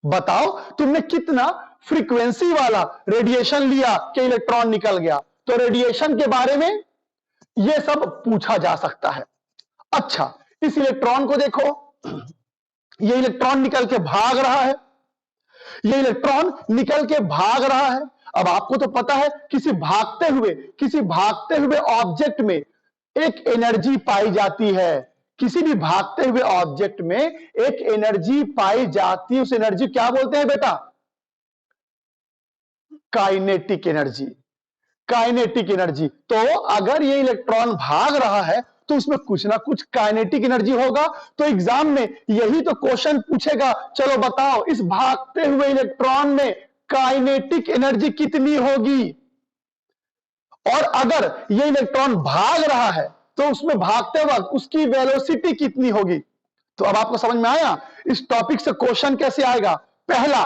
बताओ तुमने कितना फ्रीक्वेंसी वाला रेडिएशन लिया कि इलेक्ट्रॉन निकल गया। तो रेडिएशन के बारे में यह सब पूछा जा सकता है। अच्छा, इस इलेक्ट्रॉन को देखो, यह इलेक्ट्रॉन निकल के भाग रहा है, यह इलेक्ट्रॉन निकल के भाग रहा है। अब आपको तो पता है किसी भागते हुए ऑब्जेक्ट में एक एनर्जी पाई जाती है, किसी भी भागते हुए ऑब्जेक्ट में एक एनर्जी पाई जाती है। उस एनर्जी क्या बोलते हैं बेटा, काइनेटिक एनर्जी। Kinetic energy. तो अगर ये इलेक्ट्रॉन भाग रहा है तो उसमें कुछ ना कुछ काइनेटिक एनर्जी होगा। तो एग्जाम में यही तो क्वेश्चन पूछेगा, चलो बताओ इस भागते हुए इलेक्ट्रॉन में काइनेटिक एनर्जी कितनी होगी, और अगर ये इलेक्ट्रॉन भाग रहा है तो उसमें भागते वक्त उसकी वेलोसिटी कितनी होगी। तो अब आपको समझ में आया इस टॉपिक से क्वेश्चन कैसे आएगा। पहला,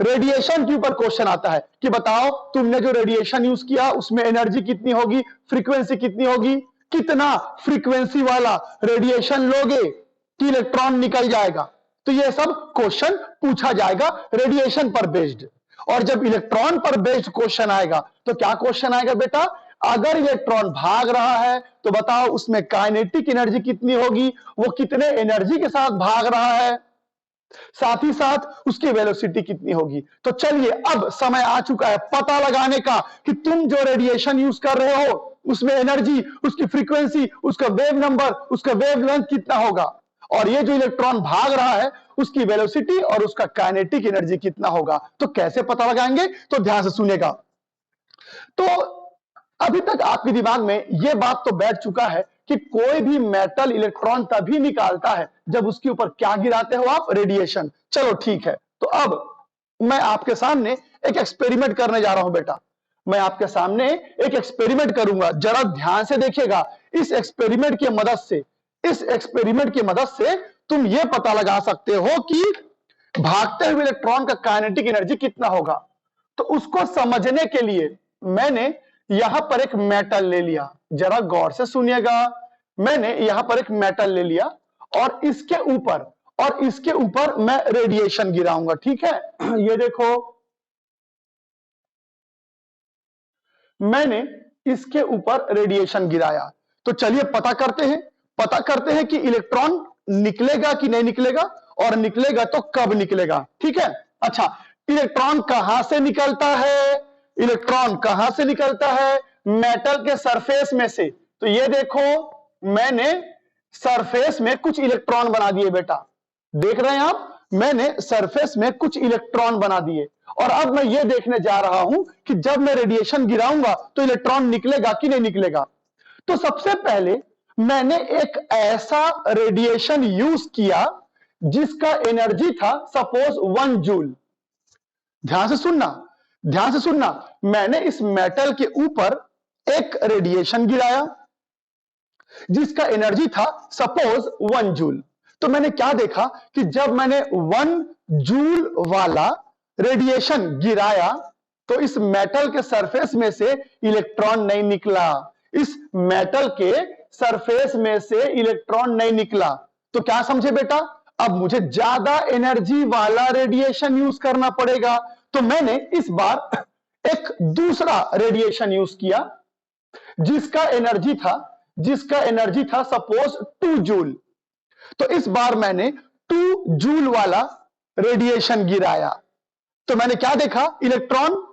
रेडिएशन के ऊपर क्वेश्चन आता है कि बताओ तुमने जो रेडिएशन यूज किया उसमें एनर्जी कितनी होगी, फ्रीक्वेंसी कितनी होगी, कितना फ्रीक्वेंसी वाला रेडिएशन लोगे कि इलेक्ट्रॉन निकल जाएगा। तो यह सब क्वेश्चन पूछा जाएगा रेडिएशन पर बेस्ड। और जब इलेक्ट्रॉन पर बेस्ड क्वेश्चन आएगा तो क्या क्वेश्चन आएगा बेटा, अगर इलेक्ट्रॉन भाग रहा है तो बताओ उसमें काइनेटिक एनर्जी कितनी होगी, वो कितने एनर्जी के साथ भाग रहा है, साथ ही साथ उसकी वेलोसिटी कितनी होगी। तो चलिए अब समय आ चुका है पता लगाने का कि तुम जो रेडिएशन यूज कर रहे हो उसमें एनर्जी, उसकी फ्रीक्वेंसी, उसका वेव नंबर, उसका वेवलेंथ कितना होगा, और ये जो इलेक्ट्रॉन भाग रहा है उसकी वेलोसिटी और उसका काइनेटिक एनर्जी कितना होगा। तो कैसे पता लगाएंगे, तो ध्यान से सुनेगा। तो अभी तक आपके दिमाग में यह बात तो बैठ चुका है कि कोई भी मेटल इलेक्ट्रॉन तभी निकालता है जब उसके ऊपर क्या गिराते हो आप, रेडिएशन। चलो ठीक है, तो अब मैं आपके सामने एक एक्सपेरिमेंट करने जा रहा हूं बेटा। मैं आपके सामने एक एक्सपेरिमेंट करूंगा, जरा ध्यान से देखिएगा। इस एक्सपेरिमेंट की मदद से तुम यह पता लगा सकते हो कि भागते हुए इलेक्ट्रॉन का काइनेटिक एनर्जी कितना होगा। तो उसको समझने के लिए मैंने यहां पर एक मेटल ले लिया, जरा गौर से सुनिएगा। मैंने यहां पर एक मेटल ले लिया और इसके ऊपर मैं रेडिएशन गिराऊंगा, ठीक है। ये देखो, मैंने इसके ऊपर रेडिएशन गिराया। तो चलिए पता करते हैं कि इलेक्ट्रॉन निकलेगा कि नहीं निकलेगा, और निकलेगा तो कब निकलेगा, ठीक है। अच्छा, इलेक्ट्रॉन कहां से निकलता है, इलेक्ट्रॉन कहां से निकलता है, मेटल के सरफेस में से। तो ये देखो, मैंने सरफेस में कुछ इलेक्ट्रॉन बना दिए बेटा, देख रहे हैं आप, मैंने सरफेस में कुछ इलेक्ट्रॉन बना दिए। और अब मैं ये देखने जा रहा हूं कि जब मैं रेडिएशन गिराऊंगा तो इलेक्ट्रॉन निकलेगा कि नहीं निकलेगा। तो सबसे पहले मैंने एक ऐसा रेडिएशन यूज किया जिसका एनर्जी था सपोज 1 जूल। ध्यान से सुनना, ध्यान से सुनना। मैंने इस मेटल के ऊपर एक रेडिएशन गिराया जिसका एनर्जी था सपोज 1 जूल। तो मैंने क्या देखा कि जब मैंने 1 जूल वाला रेडिएशन गिराया तो इस मेटल के सरफेस में से इलेक्ट्रॉन नहीं निकला। इस मेटल के सरफेस में से इलेक्ट्रॉन नहीं निकला। तो क्या समझे बेटा, अब मुझे ज्यादा एनर्जी वाला रेडिएशन यूज करना पड़ेगा। तो मैंने इस बार एक दूसरा रेडिएशन यूज किया जिसका एनर्जी था सपोज 2 जूल। तो इस बार मैंने 2 जूल वाला रेडिएशन गिराया तो मैंने क्या देखा, इलेक्ट्रॉन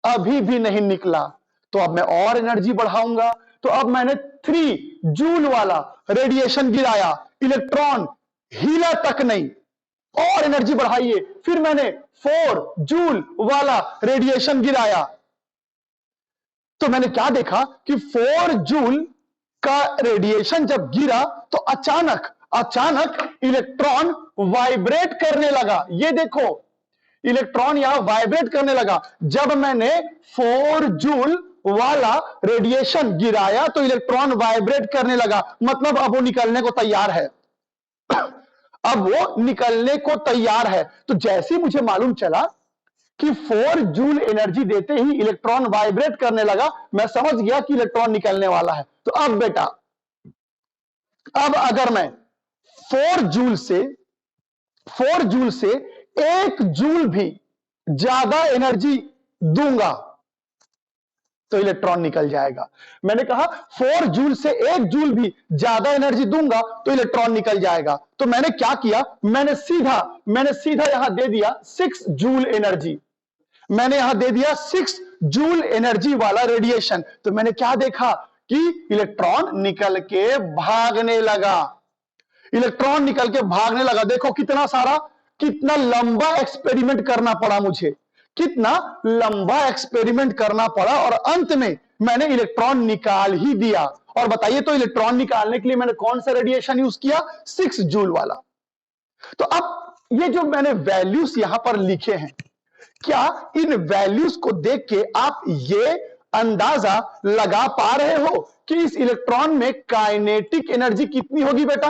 अभी भी नहीं निकला। तो अब मैं और एनर्जी बढ़ाऊंगा। तो अब मैंने 3 जूल वाला रेडिएशन गिराया, इलेक्ट्रॉन हिला तक नहीं, और एनर्जी बढ़ाइए। फिर मैंने 4 जूल वाला रेडिएशन गिराया तो मैंने क्या देखा कि 4 जूल का रेडिएशन जब गिरा तो अचानक इलेक्ट्रॉन वाइब्रेट करने लगा। ये देखो, इलेक्ट्रॉन यहां वाइब्रेट करने लगा। जब मैंने 4 जूल वाला रेडिएशन गिराया तो इलेक्ट्रॉन वाइब्रेट करने लगा, मतलब अब वो निकलने को तैयार है। अब वो निकलने को तैयार है। तो जैसे ही मुझे मालूम चला कि 4 जूल एनर्जी देते ही इलेक्ट्रॉन वाइब्रेट करने लगा, मैं समझ गया कि इलेक्ट्रॉन निकलने वाला है। तो अब बेटा, अब अगर मैं 4 जूल से 1 जूल भी ज्यादा एनर्जी दूंगा तो इलेक्ट्रॉन निकल जाएगा। मैंने कहा 4 जूल से 1 जूल भी ज्यादा एनर्जी दूंगा तो इलेक्ट्रॉन निकल जाएगा। तो मैंने क्या किया, मैंने सीधा यहां दे दिया 6 जूल एनर्जी। मैंने यहां दे दिया 6 जूल एनर्जी वाला रेडिएशन। तो मैंने क्या देखा कि इलेक्ट्रॉन निकल के भागने लगा। इलेक्ट्रॉन निकल के भागने लगा। देखो कितना लंबा एक्सपेरिमेंट करना पड़ा मुझे, कितना लंबा एक्सपेरिमेंट करना पड़ा, और अंत में मैंने इलेक्ट्रॉन निकाल ही दिया। और बताइए तो इलेक्ट्रॉन निकालने के लिए मैंने कौन सा रेडिएशन यूज किया, 6 जूल वाला। तो अब ये जो मैंने वैल्यूज यहां पर लिखे हैं, क्या इन वैल्यूज को देख के आप ये अंदाजा लगा पा रहे हो कि इस इलेक्ट्रॉन में काइनेटिक एनर्जी कितनी होगी बेटा?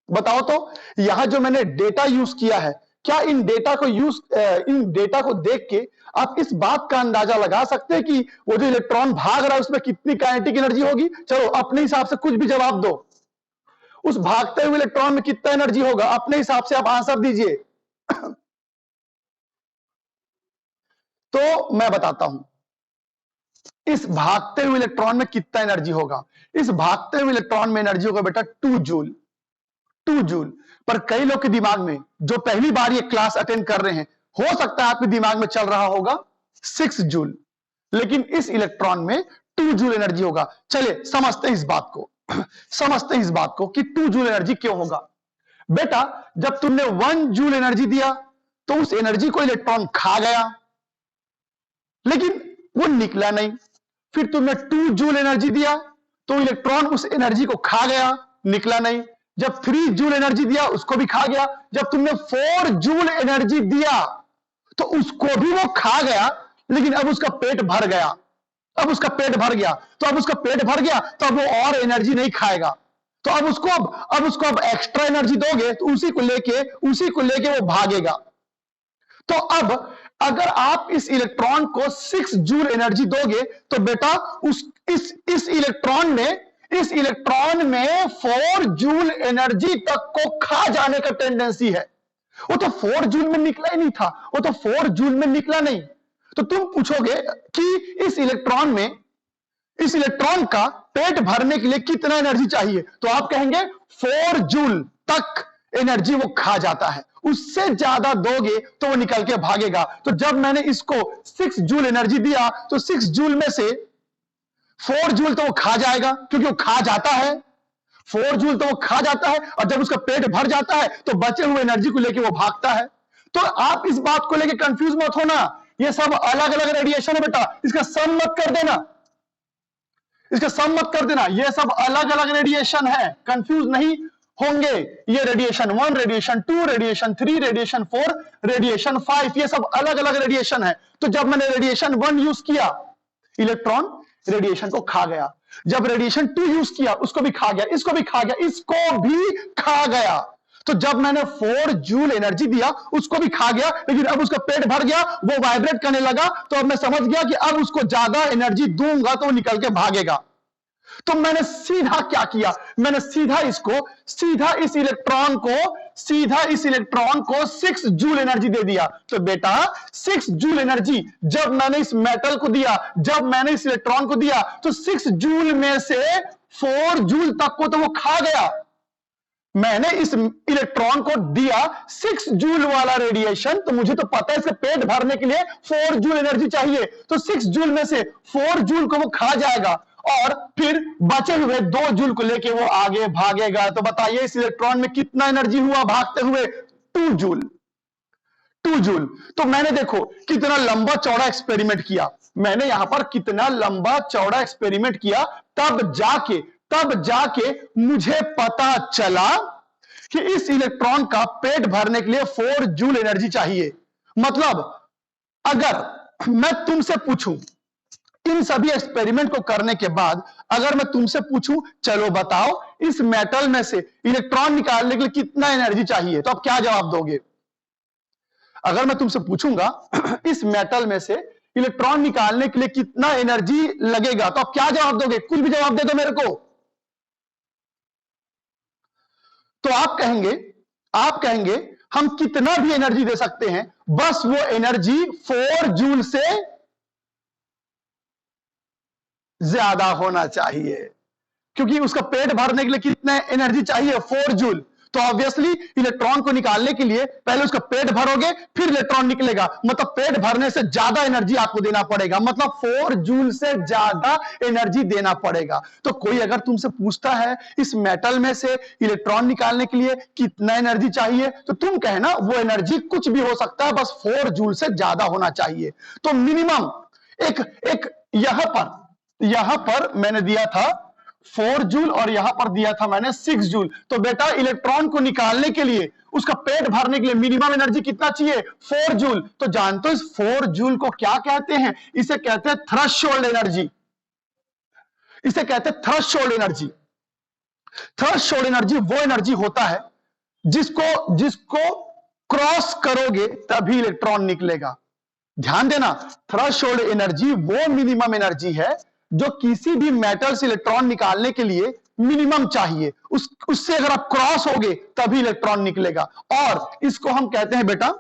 बताओ तो। यहां जो मैंने डेटा यूज किया है, क्या इन डेटा को देख के आप इस बात का अंदाजा लगा सकते हैं कि वो जो इलेक्ट्रॉन भाग रहा है उसमें कितनी काइनेटिक एनर्जी होगी? चलो अपने हिसाब से कुछ भी जवाब दो। उस भागते हुए इलेक्ट्रॉन में कितना एनर्जी होगा, अपने हिसाब से आप आंसर दीजिए। तो मैं बताता हूं इस भागते हुए इलेक्ट्रॉन में कितना एनर्जी होगा। इस भागते हुए इलेक्ट्रॉन में एनर्जी होगा बेटा 2 जूल। 2 जूल। पर कई लोग के दिमाग में, जो पहली बार ये क्लास अटेंड कर रहे हैं, हो सकता है आपके दिमाग में चल रहा होगा 6 जूल, लेकिन इस इलेक्ट्रॉन में 2 जूल एनर्जी होगा। चलिए समझते हैं इस बात को कि 2 जूल एनर्जी क्यों होगा। बेटा, जब तुमने 1 जूल एनर्जी दिया तो उस एनर्जी को इलेक्ट्रॉन खा गया, लेकिन वो निकला नहीं। फिर तुमने 2 जूल एनर्जी दिया तो इलेक्ट्रॉन उस एनर्जी को खा गया, निकला नहीं। जब 3 जूल एनर्जी दिया उसको भी खा गया। जब तुमने 4 जूल एनर्जी दिया तो उसको भी वो खा गया, लेकिन अब उसका पेट भर गया। तो अब उसका पेट भर गया तो अब वो और एनर्जी नहीं खाएगा। तो अब उसको एक्स्ट्रा एनर्जी दोगे तो उसी को लेके वो भागेगा। तो अब अगर आप इस इलेक्ट्रॉन को 6 जूल एनर्जी दोगे तो बेटा इस इलेक्ट्रॉन में 4 जूल एनर्जी तक को खा जाने का टेंडेंसी है। वो तो 4 जूल में निकला ही नहीं था, वो तो 4 जूल में निकला नहीं। तो तुम पूछोगे कि इस इलेक्ट्रॉन का पेट भरने के लिए कितना एनर्जी चाहिए, तो आप कहेंगे 4 जूल तक एनर्जी वो खा जाता है। उससे ज्यादा दोगे तो वो निकल के भागेगा। तो जब मैंने इसको 6 जूल एनर्जी दिया तो 6 जूल में से 4 जूल तो वो खा जाएगा, क्योंकि वो खा जाता है। 4 जूल तो वो खा जाता है, और जब उसका पेट भर जाता है तो बचे हुए एनर्जी को लेके वो भागता है। तो आप इस बात को लेके कंफ्यूज मत होना, ये सब अलग अलग रेडिएशन है बेटा, इसका सम मत कर देना। इसका सम मत कर देना, ये सब अलग अलग रेडिएशन है, कंफ्यूज नहीं होंगे। ये radiation 1, radiation 2, radiation 3, radiation 4, radiation 5, ये सब अलग अलग रेडिएशन है। तो जब मैंने रेडिएशन 1 यूज किया, इलेक्ट्रॉन रेडिएशन को खा गया। जब रेडिएशन 2 यूज किया, उसको भी खा गया, इसको भी खा गया, इसको भी खा गया। तो जब मैंने 4 जूल एनर्जी दिया, उसको भी खा गया, लेकिन अब उसका पेट भर गया, वो वाइब्रेट करने लगा। तो अब मैं समझ गया कि अब उसको ज्यादा एनर्जी दूंगा तो वो निकल के भागेगा। तो मैंने सीधा क्या किया, मैंने सीधा इस इलेक्ट्रॉन को 6 जूल एनर्जी दे दिया। तो बेटा 6 जूल एनर्जी जब मैंने इस मेटल को दिया, जब मैंने इस इलेक्ट्रॉन को दिया, तो 6 जूल में से 4 जूल तक को तो वो खा गया। मैंने इस इलेक्ट्रॉन को दिया 6 जूल वाला रेडिएशन, तो मुझे तो पता है इसके पेट भरने के लिए 4 जूल एनर्जी चाहिए। तो 6 जूल में से 4 जूल को वो खा जाएगा और फिर बचे हुए 2 जूल को लेके वो आगे भागेगा। तो बताइए इस इलेक्ट्रॉन में कितना एनर्जी हुआ भागते हुए? 2 जूल। 2 जूल। तो मैंने देखो कितना लंबा चौड़ा एक्सपेरिमेंट किया, मैंने यहां पर कितना लंबा चौड़ा एक्सपेरिमेंट किया, तब जाके मुझे पता चला कि इस इलेक्ट्रॉन का पेट भरने के लिए 4 जूल एनर्जी चाहिए। मतलब अगर मैं तुमसे पूछूं, इन सभी एक्सपेरिमेंट को करने के बाद अगर मैं तुमसे पूछूं, चलो बताओ इस मेटल में से इलेक्ट्रॉन निकालने के लिए कितना एनर्जी चाहिए, तो आप क्या जवाब दोगे? अगर मैं तुमसे पूछूंगा इस मेटल में से इलेक्ट्रॉन निकालने के लिए कितना एनर्जी लगेगा, तो आप क्या जवाब दोगे? कुछ भी जवाब दे दो मेरे को। तो आप कहेंगे हम कितना भी एनर्जी दे सकते हैं, बस वो एनर्जी 4 जूल से ज्यादा होना चाहिए, क्योंकि उसका पेट भरने के लिए कितना एनर्जी चाहिए? 4 जूल। तो ऑब्वियसली इलेक्ट्रॉन को निकालने के लिए पहले उसका पेट भरोगे, फिर इलेक्ट्रॉन निकलेगा, मतलब पेट भरने से ज्यादा एनर्जी आपको देना पड़ेगा, मतलब 4 जूल से ज्यादा एनर्जी देना पड़ेगा। तो कोई अगर तुमसे पूछता है इस मेटल में से इलेक्ट्रॉन निकालने के लिए कितना एनर्जी चाहिए, तो तुम कहना वो एनर्जी कुछ भी हो सकता है, बस 4 जूल से ज्यादा होना चाहिए। तो मिनिमम एक यहां पर मैंने दिया था 4 जूल और यहां पर दिया था मैंने 6 जूल। तो बेटा इलेक्ट्रॉन को निकालने के लिए, उसका पेट भरने के लिए मिनिमम एनर्जी कितना चाहिए? 4 जूल। तो जानते हो इस 4 जूल को क्या कहते हैं? इसे कहते हैं थ्रेशोल्ड एनर्जी। इसे कहते हैं थ्रेशोल्ड एनर्जी। थ्रेशोल्ड एनर्जी वो एनर्जी होता है जिसको क्रॉस करोगे तभी इलेक्ट्रॉन निकलेगा। ध्यान देना, थ्रेशोल्ड एनर्जी वो मिनिमम एनर्जी है जो किसी भी मेटल से इलेक्ट्रॉन निकालने के लिए मिनिमम चाहिए, उससे अगर आप क्रॉस होगे तभी इलेक्ट्रॉन निकलेगा। और इसको हम कहते हैं बेटा,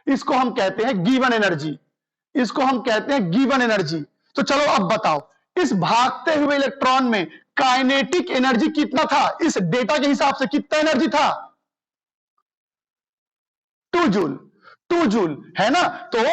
इसको हम कहते हैं गिवन एनर्जी। इसको हम कहते हैं गिवन एनर्जी। तो चलो अब बताओ इस भागते हुए इलेक्ट्रॉन में काइनेटिक एनर्जी कितना था? इस डेटा के हिसाब से कितना एनर्जी था? 2 जूल। 2 जूल है ना। तो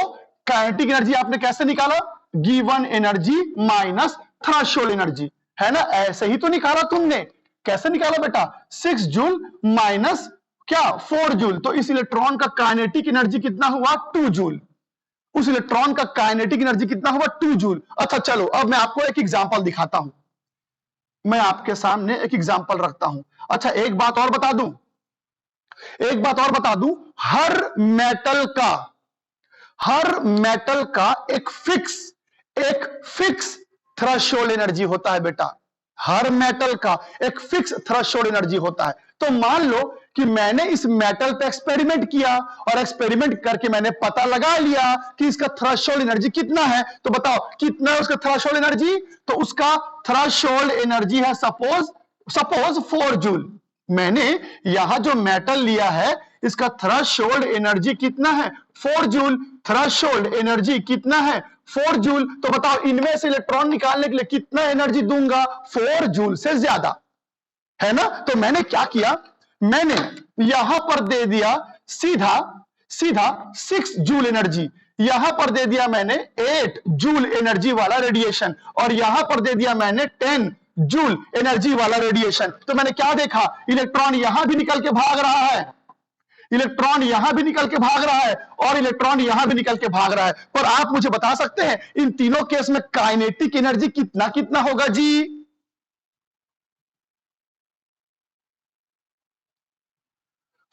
काइनेटिक एनर्जी आपने कैसे निकाला? Given energy minus threshold energy, है ना। ऐसे ही तो निकाला तुमने। कैसे निकाला बेटा? 6 जूल माइनस क्या? 4 जूल। तो इस इलेक्ट्रॉन का काइनेटिक एनर्जी कितना हुआ? 2 जूल। उस इलेक्ट्रॉन का काइनेटिक एनर्जी कितना हुआ? 2 जूल। अच्छा चलो अब मैं आपको एक एग्जांपल दिखाता हूं, मैं आपके सामने एक एग्जांपल रखता हूं। अच्छा एक बात और बता दूं, हर मेटल का एक फिक्स थ्रेशोल्ड एनर्जी होता है बेटा। हर मेटल का एक फिक्स थ्रेशोल्ड एनर्जी होता है। तो मान लो कि मैंने इस मेटल पे एक्सपेरिमेंट किया और एक्सपेरिमेंट करके मैंने पता लगा लिया कि इसका थ्रेशोल्ड एनर्जी कितना है। तो बताओ कितना है उसका थ्रेशोल्ड एनर्जी? तो उसका थ्रेशोल्ड एनर्जी है सपोज 4 जूल। मैंने यहां जो मेटल लिया है इसका थ्रेशोल्ड एनर्जी कितना है? 4 जूल। थ्रेशोल्ड एनर्जी कितना है? 4 जूल। तो बताओ इनमें से इलेक्ट्रॉन निकालने के लिए कितना एनर्जी दूंगा? 4 जूल से ज्यादा, है ना। तो मैंने क्या किया, मैंने यहां पर दे दिया सीधा 6 जूल एनर्जी, यहां पर दे दिया मैंने 8 जूल एनर्जी वाला रेडिएशन, और यहां पर दे दिया मैंने 10 जूल एनर्जी वाला रेडिएशन। तो मैंने क्या देखा? इलेक्ट्रॉन यहां भी निकल के भाग रहा है, इलेक्ट्रॉन यहां भी निकल के भाग रहा है और इलेक्ट्रॉन यहां भी निकल के भाग रहा है। पर आप मुझे बता सकते हैं इन तीनों केस में काइनेटिक एनर्जी कितना कितना होगा जी?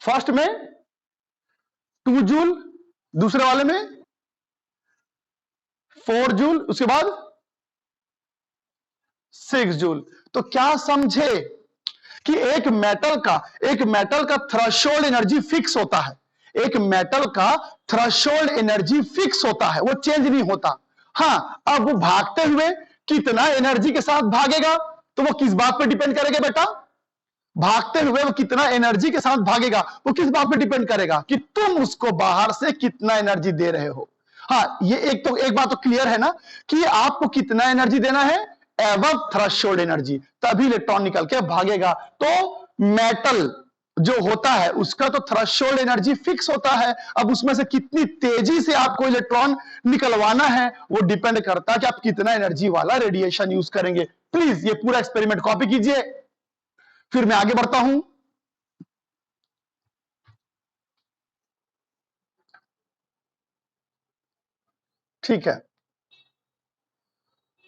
फर्स्ट में 2 जूल, दूसरे वाले में 4 जूल, उसके बाद 6 जूल। तो क्या समझे कि एक मेटल का थ्रेशोल्ड एनर्जी फिक्स होता है। एक मेटल का थ्रेशोल्ड एनर्जी फिक्स होता है, वो चेंज नहीं होता। हाँ, अब वो भागते हुए कितना एनर्जी के साथ भागेगा तो वो किस बात पर डिपेंड करेगा बेटा? भागते हुए वो कितना एनर्जी के साथ भागेगा वो किस बात पर डिपेंड करेगा? कि तुम उसको बाहर से कितना एनर्जी दे रहे हो। हाँ, ये एक बात तो क्लियर है ना कि आपको कितना एनर्जी देना है, एबव थ्रेशोल्ड एनर्जी, तभी इलेक्ट्रॉन निकल के भागेगा। तो मेटल जो होता है उसका तो थ्रेशोल्ड एनर्जी फिक्स होता है। अब उसमें से कितनी तेजी से आपको इलेक्ट्रॉन निकलवाना है वो डिपेंड करता है कि आप कितना एनर्जी वाला रेडिएशन यूज करेंगे। प्लीज ये पूरा एक्सपेरिमेंट कॉपी कीजिए, फिर मैं आगे बढ़ता हूं। ठीक है,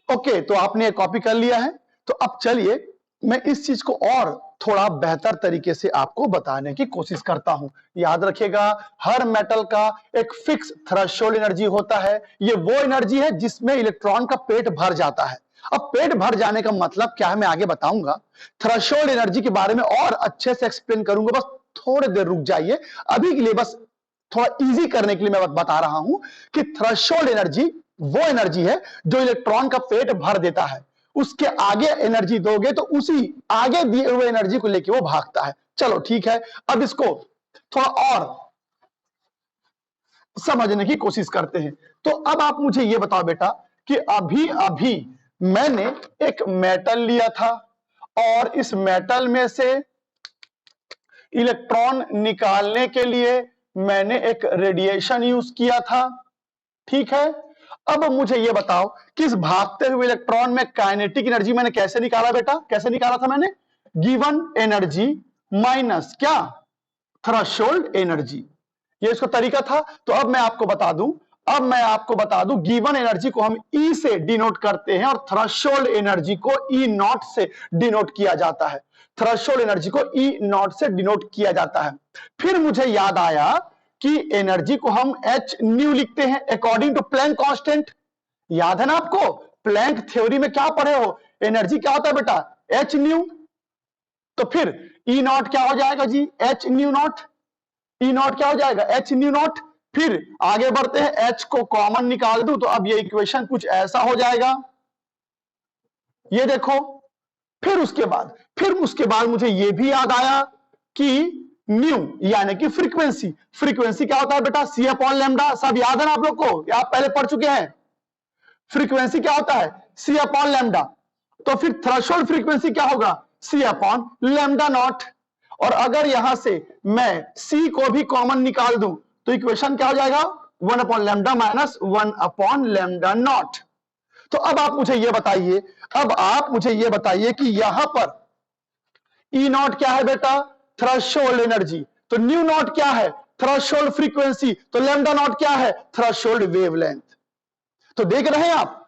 ओके, तो आपने कॉपी कर लिया है। तो अब चलिए मैं इस चीज को और थोड़ा बेहतर तरीके से आपको बताने की कोशिश करता हूं। याद रखिएगा, हर मेटल का एक फिक्स थ्रेशोल्ड एनर्जी होता है। ये वो एनर्जी है जिसमें इलेक्ट्रॉन का पेट भर जाता है। अब पेट भर जाने का मतलब क्या है मैं आगे बताऊंगा। थ्रेशोल्ड एनर्जी के बारे में और अच्छे से एक्सप्लेन करूंगा, बस थोड़ी देर रुक जाइए। अभी के लिए बस थोड़ा इजी करने के लिए मैं बता रहा हूं कि थ्रेशोल्ड एनर्जी वो एनर्जी है जो इलेक्ट्रॉन का पेट भर देता है। उसके आगे एनर्जी दोगे तो उसी आगे दिए हुए एनर्जी को लेके वो भागता है। चलो ठीक है, अब इसको थोड़ा और समझने की कोशिश करते हैं। तो अब आप मुझे ये बताओ बेटा कि अभी अभी मैंने एक मेटल लिया था और इस मेटल में से इलेक्ट्रॉन निकालने के लिए मैंने एक रेडिएशन यूज किया था। ठीक है, अब मुझे यह बताओ कि इस भागते हुए इलेक्ट्रॉन में काइनेटिक एनर्जी मैंने कैसे निकाला बेटा? कैसे निकाला था मैंने? गिवन एनर्जी माइनस क्या? थ्रेशोल्ड एनर्जी, ये इसका तरीका था। तो अब मैं आपको बता दूं गिवन एनर्जी को हम ई से डिनोट करते हैं और थ्रेशोल्ड एनर्जी को ई नॉट से डिनोट किया जाता है। थ्रेशोल्ड एनर्जी को ई नॉट से डिनोट किया जाता है। फिर मुझे याद आया कि एनर्जी को हम एच न्यू लिखते हैं अकॉर्डिंग टू प्लैंक कांस्टेंट। याद है ना आपको? प्लैंक थ्योरी में क्या पढ़े हो? एनर्जी क्या होता है बेटा? H nu. तो फिर ई नॉट क्या हो जाएगा जी? H nu naught. E naught क्या हो जाएगा? H nu naught. फिर आगे बढ़ते हैं, एच को कॉमन निकाल दूं तो अब ये इक्वेशन कुछ ऐसा हो जाएगा, ये देखो। फिर उसके बाद मुझे ये भी याद आया कि न्यू यानी कि फ्रीक्वेंसी। फ्रीक्वेंसी क्या होता है बेटा? सी अपॉन लैम्डा। सब याद है ना आप लोग को? आप पहले पढ़ चुके हैं। फ्रीक्वेंसी क्या होता है? सी अपॉन लैम्डा। तो फिर थ्रेशोल्ड फ्रीक्वेंसी क्या होगा? सी अपॉन लैम्डा नॉट। और अगर यहां से मैं सी को भी कॉमन निकाल दूं तो इक्वेशन क्या हो जाएगा? 1/λ माइनस 1/λ नॉट। तो अब आप मुझे ये बताइए कि यहां पर ई नॉट क्या है बेटा? Threshold energy. तो न्यू नॉट क्या है? Threshold frequency. तो लैम्डा नॉट क्या है? Threshold wavelength. तो देख रहे हैं आप,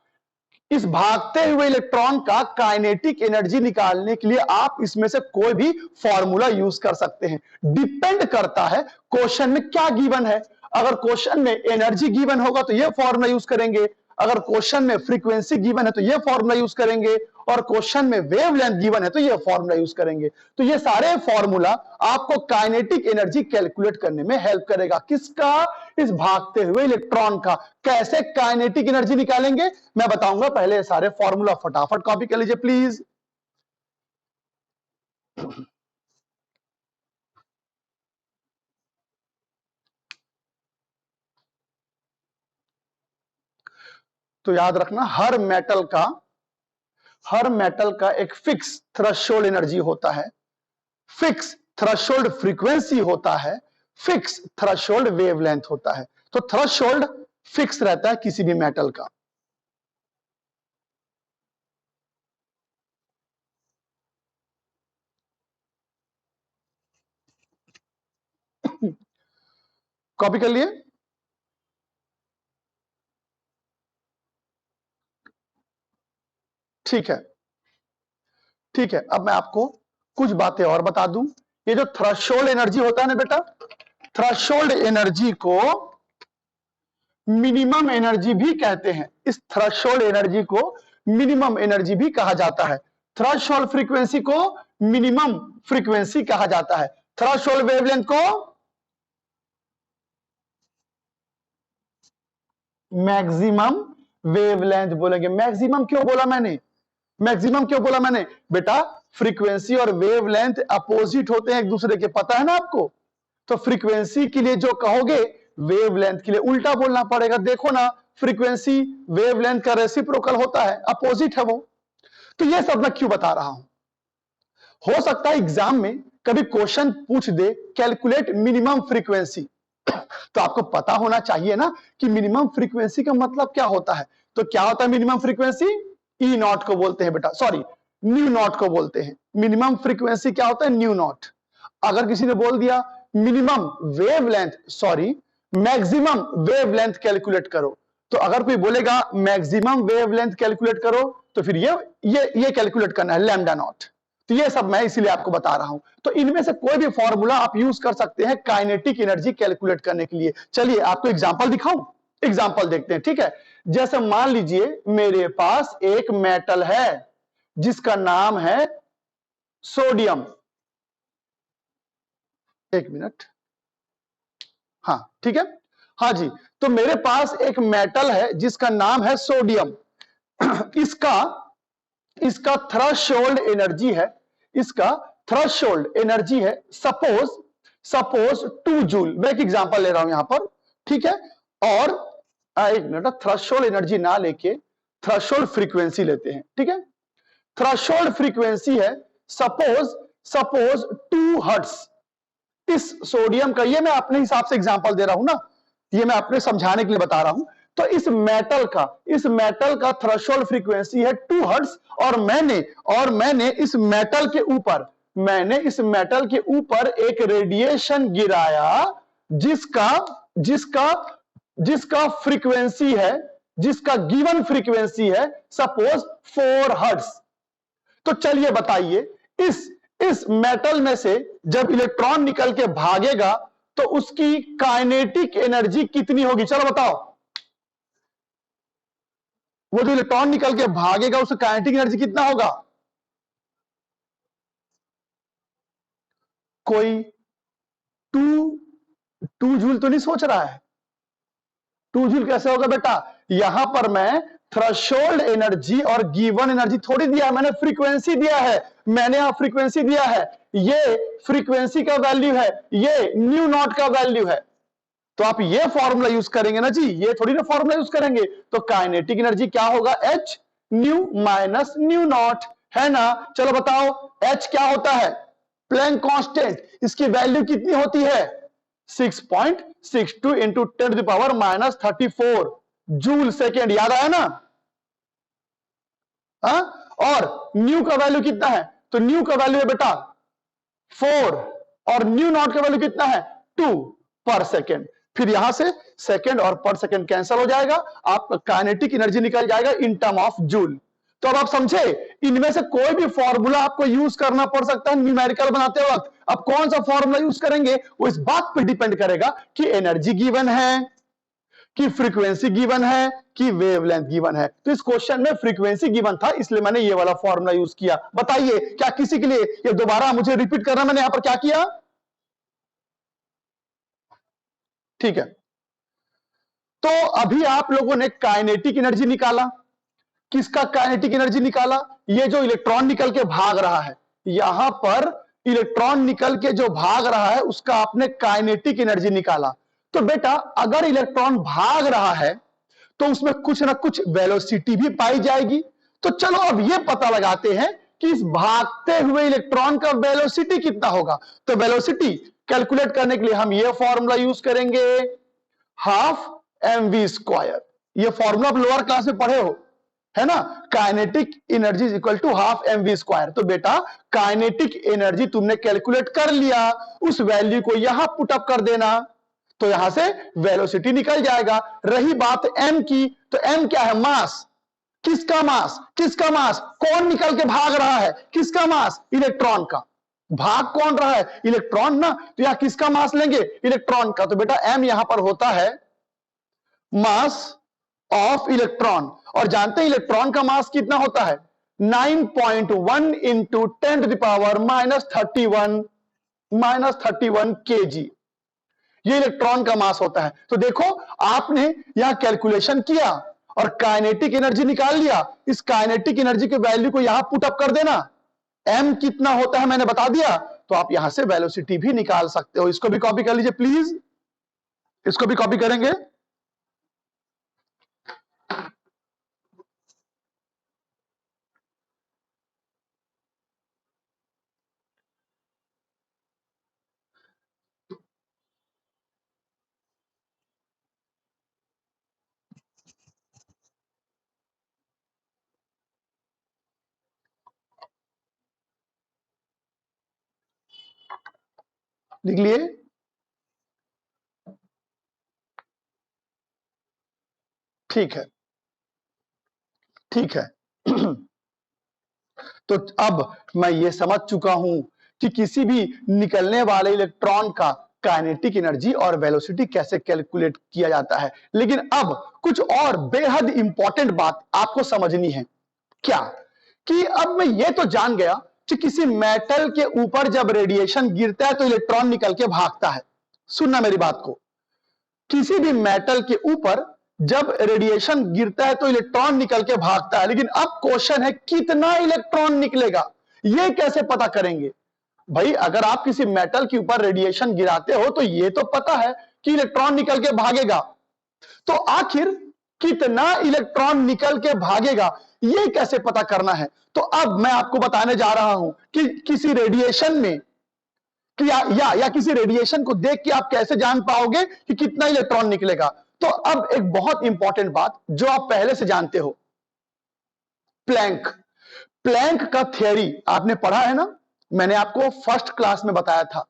इस भागते हुए इलेक्ट्रॉन का काइनेटिक एनर्जी निकालने के लिए आप इसमें से कोई भी फॉर्मूला यूज कर सकते हैं। डिपेंड करता है क्वेश्चन में क्या गिवन है। अगर क्वेश्चन में एनर्जी गिवन होगा तो यह फॉर्मूला यूज करेंगे, अगर क्वेश्चन में फ्रीक्वेंसी गिवन है तो यह फॉर्मूला यूज करेंगे, और क्वेश्चन में वेवलेंथ गिवन है तो यह फॉर्मूला यूज करेंगे। तो ये सारे फॉर्मूला आपको काइनेटिक एनर्जी कैलकुलेट करने में हेल्प करेगा। किसका? इस भागते हुए इलेक्ट्रॉन का। कैसे काइनेटिक एनर्जी निकालेंगे मैं बताऊंगा, पहले सारे फॉर्मूला फटाफट कॉपी कर लीजिए प्लीज। तो याद रखना, हर मेटल का एक फिक्स थ्रेशोल्ड एनर्जी होता है, फिक्स थ्रेशोल्ड फ्रीक्वेंसी होता है, फिक्स थ्रेशोल्ड वेवलेंथ होता है। तो थ्रेशोल्ड फिक्स रहता है किसी भी मेटल का। कॉपी कर लिए? ठीक है, ठीक है। अब मैं आपको कुछ बातें और बता दूं। ये जो थ्रेशोल्ड एनर्जी होता है ना बेटा, थ्रेशोल्ड एनर्जी को मिनिमम एनर्जी भी कहते हैं। इस थ्रेशोल्ड एनर्जी को मिनिमम एनर्जी भी कहा जाता है। थ्रेशोल्ड फ्रीक्वेंसी को मिनिमम फ्रीक्वेंसी कहा जाता है। थ्रेशोल्ड वेवलेंथ को मैक्सिमम वेवलेंथ बोलेंगे। मैक्सिमम क्यों बोला मैंने? मैक्सिमम क्यों बोला मैंने? बेटा फ्रीक्वेंसी और वेवलेंथ अपोजिट होते हैं एक दूसरे के, पता है ना आपको? तो फ्रीक्वेंसी के लिए जो कहोगे वेवलेंथ के लिए उल्टा बोलना पड़ेगा। देखो ना, फ्रीक्वेंसी वेवलेंथ का रेसिप्रोकल होता है, अपोजिट है वो। तो ये सब मैं क्यों बता रहा हूं? हो सकता है एग्जाम में कभी क्वेश्चन पूछ दे कैलकुलेट मिनिमम फ्रीक्वेंसी, तो आपको पता होना चाहिए ना कि मिनिमम फ्रीक्वेंसी का मतलब क्या होता है। तो क्या होता है मिनिमम फ्रीक्वेंसी? ई नॉट को बोलते हैं बेटा, सॉरी न्यू नॉट को बोलते हैं। मिनिमम फ्रीक्वेंसी क्या होता है? New not. अगर किसी ने बोल दिया minimum wavelength, sorry maximum wavelength calculate करो, तो अगर कोई बोलेगा मैक्सिमम वेवलेंथ कैलकुलेट करो, तो फिर ये कैलकुलेट करना है लैम्डा नॉट। तो ये सब मैं इसीलिए आपको बता रहा हूं। तो इनमें से कोई भी फॉर्मूला आप यूज कर सकते हैं काइनेटिक एनर्जी कैलकुलेट करने के लिए। चलिए आपको एग्जांपल दिखाऊं, एग्जांपल देखते हैं, ठीक है। जैसे मान लीजिए मेरे पास एक मेटल है जिसका नाम है सोडियम। एक मिनट, हाँ ठीक है, हाँ जी। तो मेरे पास एक मेटल है जिसका नाम है सोडियम। इसका इसका थ्रेशोल्ड एनर्जी है, इसका थ्रेशोल्ड एनर्जी है सपोज 2 जूल। मैं एक एग्जांपल ले रहा हूं यहां पर, ठीक है। और एक मिनट, थ्रेशोल्ड एनर्जी ना लेके थ्रेशोल्ड फ्रीक्वेंसी लेते हैं, ठीक है। थ्रेशोल्ड फ्रीक्वेंसी है सपोज 2 हर्ट्ज। इस सोडियम का, ये मैं अपने हिसाब से एग्जांपल दे रहा हूं ना, ये मैं अपने समझाने के लिए बता रहा हूं। तो इस मेटल का थ्रेशोल्ड फ्रीक्वेंसी है 2 हर्ट्ज। और मैंने इस मेटल के ऊपर एक रेडिएशन गिराया जिसका फ्रीक्वेंसी है, जिसका गिवन फ्रीक्वेंसी है सपोज 4 हर्ट्ज। तो चलिए बताइए, इस मेटल में से जब इलेक्ट्रॉन निकल के भागेगा तो उसकी काइनेटिक एनर्जी कितनी होगी? चलो बताओ, वो जो इलेक्ट्रॉन निकल के भागेगा उसका काइनेटिक एनर्जी कितना होगा? कोई टू जूल तो नहीं सोच रहा है? 2 जूल कैसे होगा बेटा? यहां पर मैं थ्रेशोल्ड एनर्जी और गिवन एनर्जी थोड़ी दिया, मैंने फ्रीक्वेंसी दिया है। मैंने यहां फ्रीक्वेंसी दिया है, ये फ्रीक्वेंसी का वैल्यू है, ये न्यू नॉट का वैल्यू है। तो आप ये फॉर्मूला यूज करेंगे ना जी, ये थोड़ी ना फॉर्मूला यूज करेंगे। तो काइनेटिक एनर्जी क्या होगा? H nu minus new not, है ना। चलो बताओ एच क्या होता है? Planck constant. इसकी वैल्यू कितनी होती है? 6.62 इंटू 10⁻⁻34 जूल सेकेंड। याद आया ना? हा? और न्यू का वैल्यू कितना है? तो न्यू का वैल्यू है बेटा 4, और न्यू नॉट का वैल्यू कितना है? 2 पर सेकेंड। फिर यहां से सेकेंड और पर सेकेंड कैंसिल हो जाएगा, आपका काइनेटिक एनर्जी निकल जाएगा इन टर्म ऑफ जूल। तो अब आप समझे, इनमें से कोई भी फॉर्मूला आपको यूज करना पड़ सकता है न्यूमेरिकल बनाते वक्त। अब कौन सा फॉर्मूला यूज करेंगे वो इस बात पर डिपेंड करेगा कि एनर्जी गिवन है, कि फ्रीक्वेंसी गिवन है, कि वेवलेंथ गिवन है। तो इस क्वेश्चन में फ्रीक्वेंसी गिवन था, इसलिए मैंने ये वाला फॉर्मूला यूज किया। बताइए क्या किसी के लिए ये दोबारा मुझे रिपीट करना? मैंने यहां पर क्या किया? ठीक है। तो अभी आप लोगों ने काइनेटिक एनर्जी निकाला। किसका काइनेटिक एनर्जी निकाला? ये जो इलेक्ट्रॉन निकल के भाग रहा है, यहां पर इलेक्ट्रॉन निकल के जो भाग रहा है उसका आपने काइनेटिक एनर्जी निकाला। तो बेटा अगर इलेक्ट्रॉन भाग रहा है तो उसमें कुछ ना कुछ वेलोसिटी भी पाई जाएगी। तो चलो अब ये पता लगाते हैं कि इस भागते हुए इलेक्ट्रॉन का वेलोसिटी कितना होगा। तो वेलोसिटी कैलकुलेट करने के लिए हम ये फॉर्मूला यूज करेंगे, हाफ mv²। ये फॉर्मूला आप लोअर क्लास में पढ़े हो, है ना। Kinetic energy equal to half mv²। तो बेटा काइनेटिक एनर्जी तुमने कैलकुलेट कर लिया, उस वैल्यू को यहां पुट अप कर देना। तो यहां से वेलोसिटी निकल जाएगा। रही बात m की, तो m क्या है? मास। किसका मास? किसका मास? कौन निकल के भाग रहा है? किसका मास? इलेक्ट्रॉन का। भाग कौन रहा है? इलेक्ट्रॉन ना। तो यहां किसका मास लेंगे? इलेक्ट्रॉन का। तो बेटा m यहां पर होता है मास ऑफ इलेक्ट्रॉन। और जानते हैं इलेक्ट्रॉन का मास कितना होता है? 9.1 into 10 to the power -31 kg। ये इलेक्ट्रॉन का मास होता है। तो देखो आपने यहां कैलकुलेशन किया और काइनेटिक एनर्जी निकाल लिया। इस काइनेटिक एनर्जी के वैल्यू को यहां पुट अप कर देना। m कितना होता है मैंने बता दिया, तो आप यहां से वेलोसिटी भी निकाल सकते हो। इसको भी कॉपी कर लीजिए प्लीज, इसको भी कॉपी करेंगे। लिख लिए? ठीक है, ठीक है। तो अब मैं ये समझ चुका हूं कि किसी भी निकलने वाले इलेक्ट्रॉन का काइनेटिक एनर्जी और वेलोसिटी कैसे कैलकुलेट किया जाता है। लेकिन अब कुछ और बेहद इंपॉर्टेंट बात आपको समझनी है। क्या? कि अब मैं ये तो जान गया कि किसी मेटल के ऊपर जब रेडिएशन गिरता है तो इलेक्ट्रॉन निकल के भागता है। सुनना मेरी बात को, किसी भी मेटल के ऊपर जब रेडिएशन गिरता है तो इलेक्ट्रॉन निकल के भागता है। लेकिन अब क्वेश्चन है कितना इलेक्ट्रॉन निकलेगा, यह कैसे पता करेंगे? भाई अगर आप किसी मेटल के ऊपर रेडिएशन गिराते हो तो यह तो पता है कि इलेक्ट्रॉन निकल के भागेगा, तो आखिर कितना इलेक्ट्रॉन निकल के भागेगा यह कैसे पता करना है? तो अब मैं आपको बताने जा रहा हूं कि किसी रेडिएशन में या किसी रेडिएशन को देख के आप कैसे जान पाओगे कि कितना इलेक्ट्रॉन निकलेगा। तो अब एक बहुत इंपॉर्टेंट बात जो आप पहले से जानते हो, प्लैंक। प्लैंक का थ्योरी आपने पढ़ा है ना, मैंने आपको फर्स्ट क्लास में बताया था।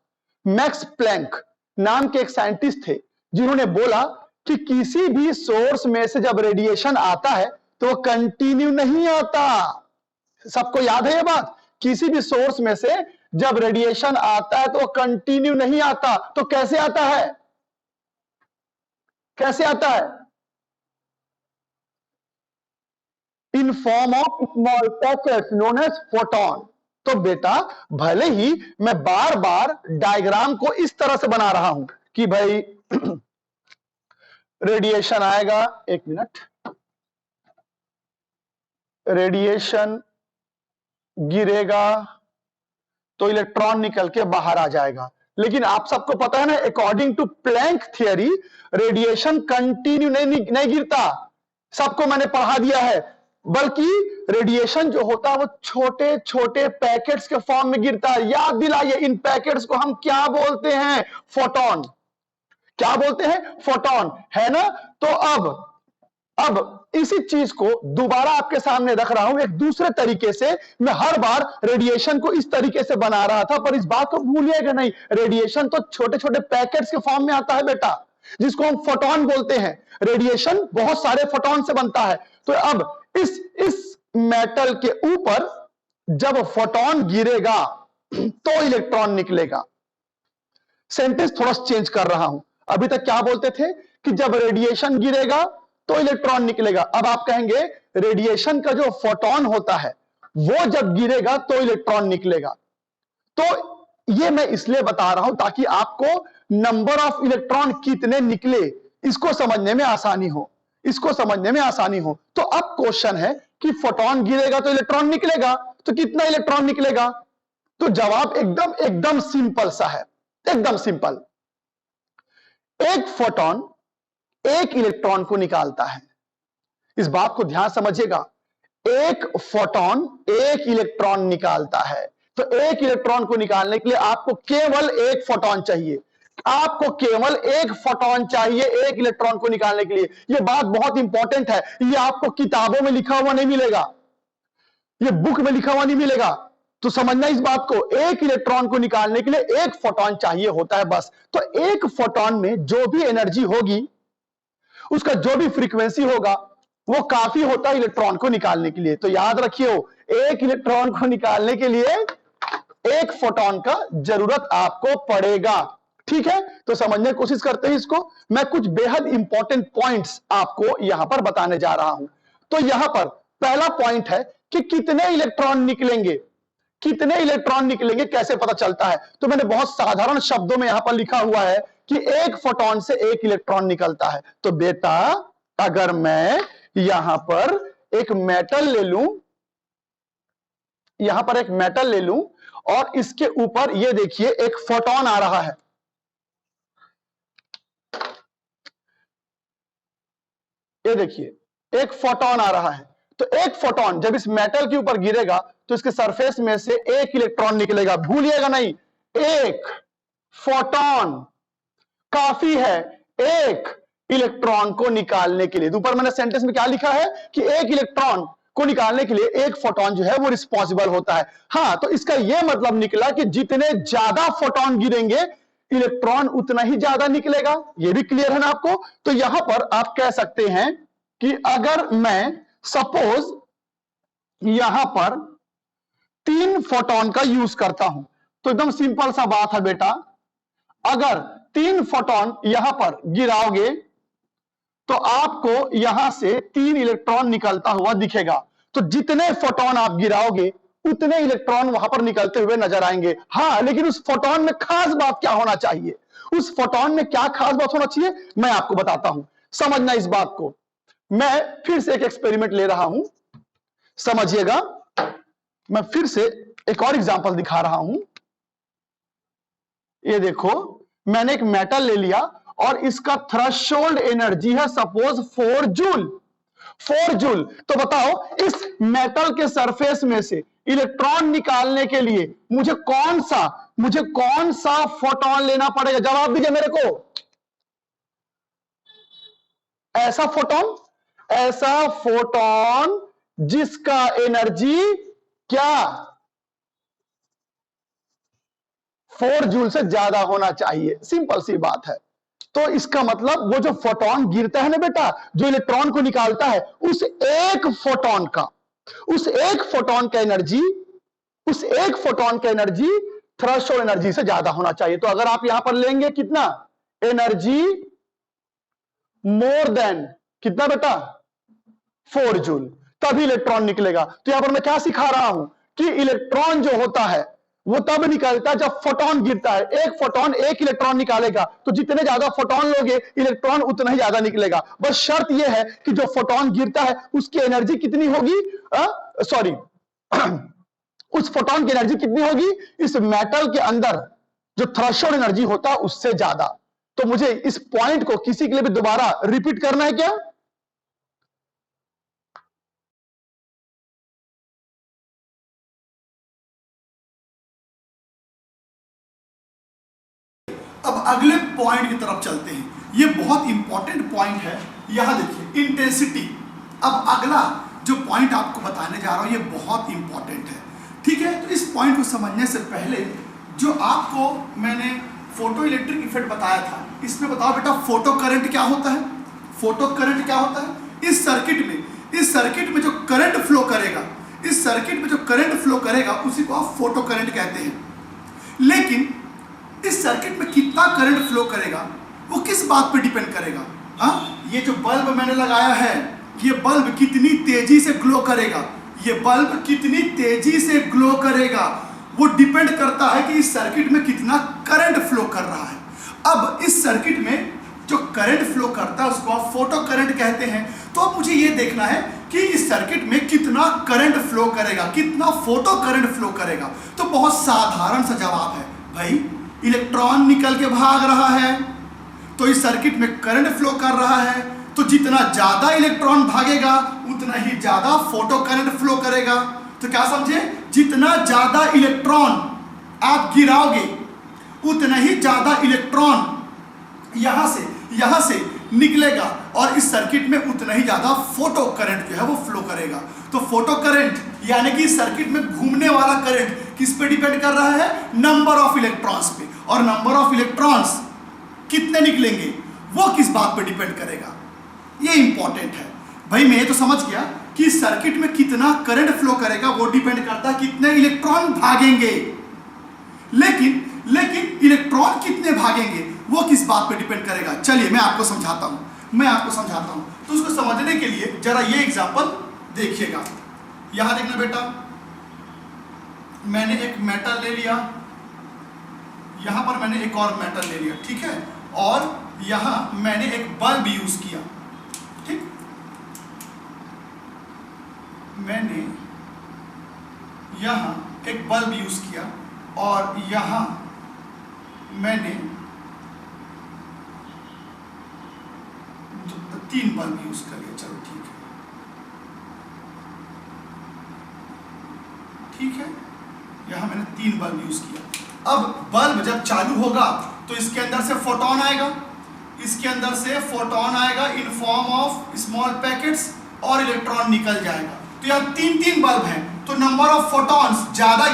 मैक्स प्लैंक नाम के एक साइंटिस्ट थे जिन्होंने बोला कि किसी भी सोर्स में से जब रेडिएशन आता है तो कंटिन्यू नहीं आता। सबको याद है ये बात? किसी भी सोर्स में से जब रेडिएशन आता है तो कंटिन्यू नहीं आता। तो कैसे आता है? कैसे आता है? In form of small packets known as photon. तो बेटा भले ही मैं बार बार डायग्राम को इस तरह से बना रहा हूं कि भाई रेडिएशन आएगा, एक मिनट, रेडिएशन गिरेगा तो इलेक्ट्रॉन निकल के बाहर आ जाएगा। लेकिन आप सबको पता है ना, according to Planck theory radiation continue नहीं गिरता। सबको मैंने पढ़ा दिया है। बल्कि रेडिएशन जो होता है वो छोटे छोटे पैकेट्स के फॉर्म में गिरता है। याद दिलाइए, इन पैकेट्स को हम क्या बोलते हैं? फोटोन। क्या बोलते हैं? फोटोन, है ना? तो अब इसी चीज को दोबारा आपके सामने रख रहा हूं एक दूसरे तरीके से। मैं हर बार रेडिएशन को इस तरीके से बना रहा था, पर इस बात को भूलिएगा नहीं, रेडिएशन तो छोटे छोटे पैकेट्स के फॉर्म में आता है बेटा, जिसको हम फोटोन बोलते हैं। रेडिएशन बहुत सारे फोटोन से बनता है। तो अब इस मेटल के ऊपर जब फोटोन गिरेगा तो इलेक्ट्रॉन निकलेगा। सेंटेंस थोड़ा चेंज कर रहा हूं। अभी तक क्या बोलते थे कि जब रेडिएशन गिरेगा तो इलेक्ट्रॉन निकलेगा। अब आप कहेंगे रेडिएशन का जो फोटोन होता है वो जब गिरेगा तो इलेक्ट्रॉन निकलेगा। तो ये मैं इसलिए बता रहा हूं ताकि आपको नंबर ऑफ इलेक्ट्रॉन कितने निकले इसको समझने में आसानी हो, इसको समझने में आसानी हो। तो अब क्वेश्चन है कि फोटोन गिरेगा तो इलेक्ट्रॉन निकलेगा, तो कितना इलेक्ट्रॉन निकलेगा? तो जवाब एकदम एकदम सिंपल सा है, एकदम सिंपल। एक फोटोन एक इलेक्ट्रॉन को निकालता है। इस बात को ध्यान समझिएगा, एक फोटोन एक इलेक्ट्रॉन निकालता है। तो एक इलेक्ट्रॉन को निकालने के लिए आपको केवल एक फोटोन चाहिए। आपको केवल एक फोटोन चाहिए एक इलेक्ट्रॉन को निकालने के लिए। यह बात बहुत इंपॉर्टेंट है। यह आपको किताबों में लिखा हुआ नहीं मिलेगा, यह बुक में लिखा हुआ नहीं मिलेगा। तो समझना इस बात को, एक इलेक्ट्रॉन को निकालने के लिए एक फोटोन चाहिए होता है बस। तो एक फोटोन में जो भी एनर्जी होगी, उसका जो भी फ्रीक्वेंसी होगा, वो काफी होता है इलेक्ट्रॉन को निकालने के लिए। तो याद रखियो, एक इलेक्ट्रॉन को निकालने के लिए एक फोटोन का जरूरत आपको पड़ेगा। ठीक है, तो समझने की कोशिश करते हैं इसको। मैं कुछ बेहद इंपॉर्टेंट पॉइंट्स आपको यहां पर बताने जा रहा हूं। तो यहां पर पहला पॉइंट है कि कितने इलेक्ट्रॉन निकलेंगे, कितने इलेक्ट्रॉन निकलेंगे कैसे पता चलता है। तो मैंने बहुत साधारण शब्दों में यहां पर लिखा हुआ है कि एक फोटोन से एक इलेक्ट्रॉन निकलता है। तो बेटा, अगर मैं यहां पर एक मेटल ले लूं, यहां पर एक मेटल ले लूं और इसके ऊपर ये देखिए एक फोटोन आ रहा है, ये देखिए एक फोटोन आ रहा है। तो एक फोटोन जब इस मेटल के ऊपर गिरेगा तो इसके सरफेस में से एक इलेक्ट्रॉन निकलेगा। भूलिएगा नहीं, एक फोटोन काफी है एक इलेक्ट्रॉन को निकालने के लिए। ऊपर मैंने सेंटेंस में क्या लिखा है कि एक इलेक्ट्रॉन को निकालने के लिए एक फोटोन जो है वो रिस्पॉन्सिबल होता है। हाँ, तो इसका यह मतलब निकला कि जितने ज्यादा फोटोन गिरेंगे इलेक्ट्रॉन उतना ही ज्यादा निकलेगा। यह भी क्लियर है ना आपको। तो यहां पर आप कह सकते हैं कि अगर मैं सपोज यहां पर 3 फोटोन का यूज करता हूं, तो एकदम सिंपल सा बात है बेटा, अगर 3 फोटोन यहां पर गिराओगे तो आपको यहां से 3 इलेक्ट्रॉन निकलता हुआ दिखेगा। तो जितने फोटोन आप गिराओगे उतने इलेक्ट्रॉन वहां पर निकलते हुए नजर आएंगे। हाँ, लेकिन उस फोटोन में खास बात क्या होना चाहिए, उस फोटोन में क्या खास बात होना चाहिए, मैं आपको बताता हूं। समझना इस बात को। मैं फिर से एक एक्सपेरिमेंट ले रहा हूं, समझिएगा। मैं फिर से एक और एग्जांपल दिखा रहा हूं। ये देखो, मैंने एक मेटल ले लिया और इसका थ्रेशोल्ड एनर्जी है सपोज 4 जूल। 4 जूल। तो बताओ, इस मेटल के सरफेस में से इलेक्ट्रॉन निकालने के लिए मुझे कौन सा फोटोन लेना पड़ेगा? जवाब दीजिए मेरे को। ऐसा फोटोन जिसका एनर्जी क्या 4 जूल से ज्यादा होना चाहिए। सिंपल सी बात है। तो इसका मतलब वो जो फोटोन गिरता है ना बेटा, जो इलेक्ट्रॉन को निकालता है, उस एक फोटोन का एनर्जी थ्रेशोल्ड एनर्जी से ज्यादा होना चाहिए। तो अगर आप यहां पर लेंगे कितना एनर्जी मोर देन कितना बेटा 4 जूल, तभी इलेक्ट्रॉन निकलेगा। तो यहां पर मैं क्या सिखा रहा हूं कि इलेक्ट्रॉन जो होता है वो तब निकलता है जब फोटोन गिरता है। एक फोटोन एक इलेक्ट्रॉन निकालेगा, तो जितने ज्यादा फोटोन लोगे इलेक्ट्रॉन उतना ही ज्यादा निकलेगा। बस शर्त यह है कि जो फोटोन गिरता है उसकी एनर्जी कितनी होगी, उस फोटोन की एनर्जी कितनी होगी इस मेटल के अंदर जो थ्रेशोल्ड एनर्जी होता है उससे ज्यादा। तो मुझे इस पॉइंट को किसी के लिए भी दोबारा रिपीट करना है क्या? अब अगले पॉइंट की तरफ चलते हैं। ये बहुत इंपॉर्टेंट पॉइंट है। यहां देखिए इंटेंसिटी। अब अगला जो पॉइंट आपको बताने जा रहा हूं ये बहुत इंपॉर्टेंट है। ठीक है, तो इस पॉइंट को समझने से पहले जो आपको मैंने फोटो इलेक्ट्रिक इफेक्ट बताया था, इसमें बताओ बेटा फोटो करंट क्या होता है। फोटो करंट क्या होता है? इस सर्किट में जो करंट फ्लो करेगा, इस सर्किट में जो करंट फ्लो करेगा उसी को आप फोटो करंट कहते हैं। लेकिन इस सर्किट में कितना करंट फ्लो करेगा वो किस बात पे डिपेंड करेगा? हाँ, ये जो बल्ब मैंने लगाया है, ये बल्ब कितनी तेजी से ग्लो करेगा, ये बल्ब कितनी तेजी से ग्लो करेगा, वो डिपेंड करता है कि इस सर्किट में कितना करंट फ्लो कर रहा है। अब इस सर्किट में जो करंट फ्लो करता है उसको आप फोटो करंट कहते हैं। तो अब मुझे ये देखना है कि इस सर्किट में कितना करंट फ्लो करेगा, कितना फोटो करंट फ्लो करेगा। तो बहुत साधारण सा जवाब है भाई, इलेक्ट्रॉन निकल के भाग रहा है तो इस सर्किट में करंट फ्लो कर रहा है, तो जितना ज्यादा इलेक्ट्रॉन भागेगा उतना ही ज्यादा फोटो करंट फ्लो करेगा। तो क्या समझे, जितना ज्यादा इलेक्ट्रॉन आप गिराओगे उतना ही ज्यादा इलेक्ट्रॉन यहां से निकलेगा और इस सर्किट में उतना ही ज्यादा फोटो करंट जो है वो फ्लो करेगा। तो फोटो करंट यानी कि सर्किट में घूमने वाला करंट किस पे डिपेंड कर रहा है? नंबर ऑफ इलेक्ट्रॉन्स पे। और नंबर ऑफ इलेक्ट्रॉन्स कितने निकलेंगे वो किस बात पे डिपेंड करेगा? ये इंपॉर्टेंट है भाई। मैं ये तो समझ गया कि सर्किट में कितना करंट फ्लो करेगा वो डिपेंड करता है कितने इलेक्ट्रॉन भागेंगे, लेकिन इलेक्ट्रॉन कितने भागेंगे वो किस बात पे डिपेंड करेगा? चलिए मैं आपको समझाता हूं। तो उसको समझने के लिए जरा ये एग्जांपल देखिएगा। यहां देखना बेटा, मैंने एक मेटल ले लिया, यहां पर मैंने एक और मेटल ले लिया, ठीक है, और यहां मैंने एक बल्ब यूज किया, ठीक। मैंने यहां एक बल्ब यूज किया और यहां मैंने 3 बल्ब यूज कर लिया। चलो ठीक है, यहां मैंने 3 बल्ब यूज किया। अब बल्ब जब चालू होगा तो इसके अंदर से फोटोन आएगा, इन फॉर्म ऑफ स्मॉल पैकेट्स, और इलेक्ट्रॉन निकल जाएगा। तो यहाँ 3 बल्ब हैं, तो नंबर ऑफ फोटॉन्स ज्यादा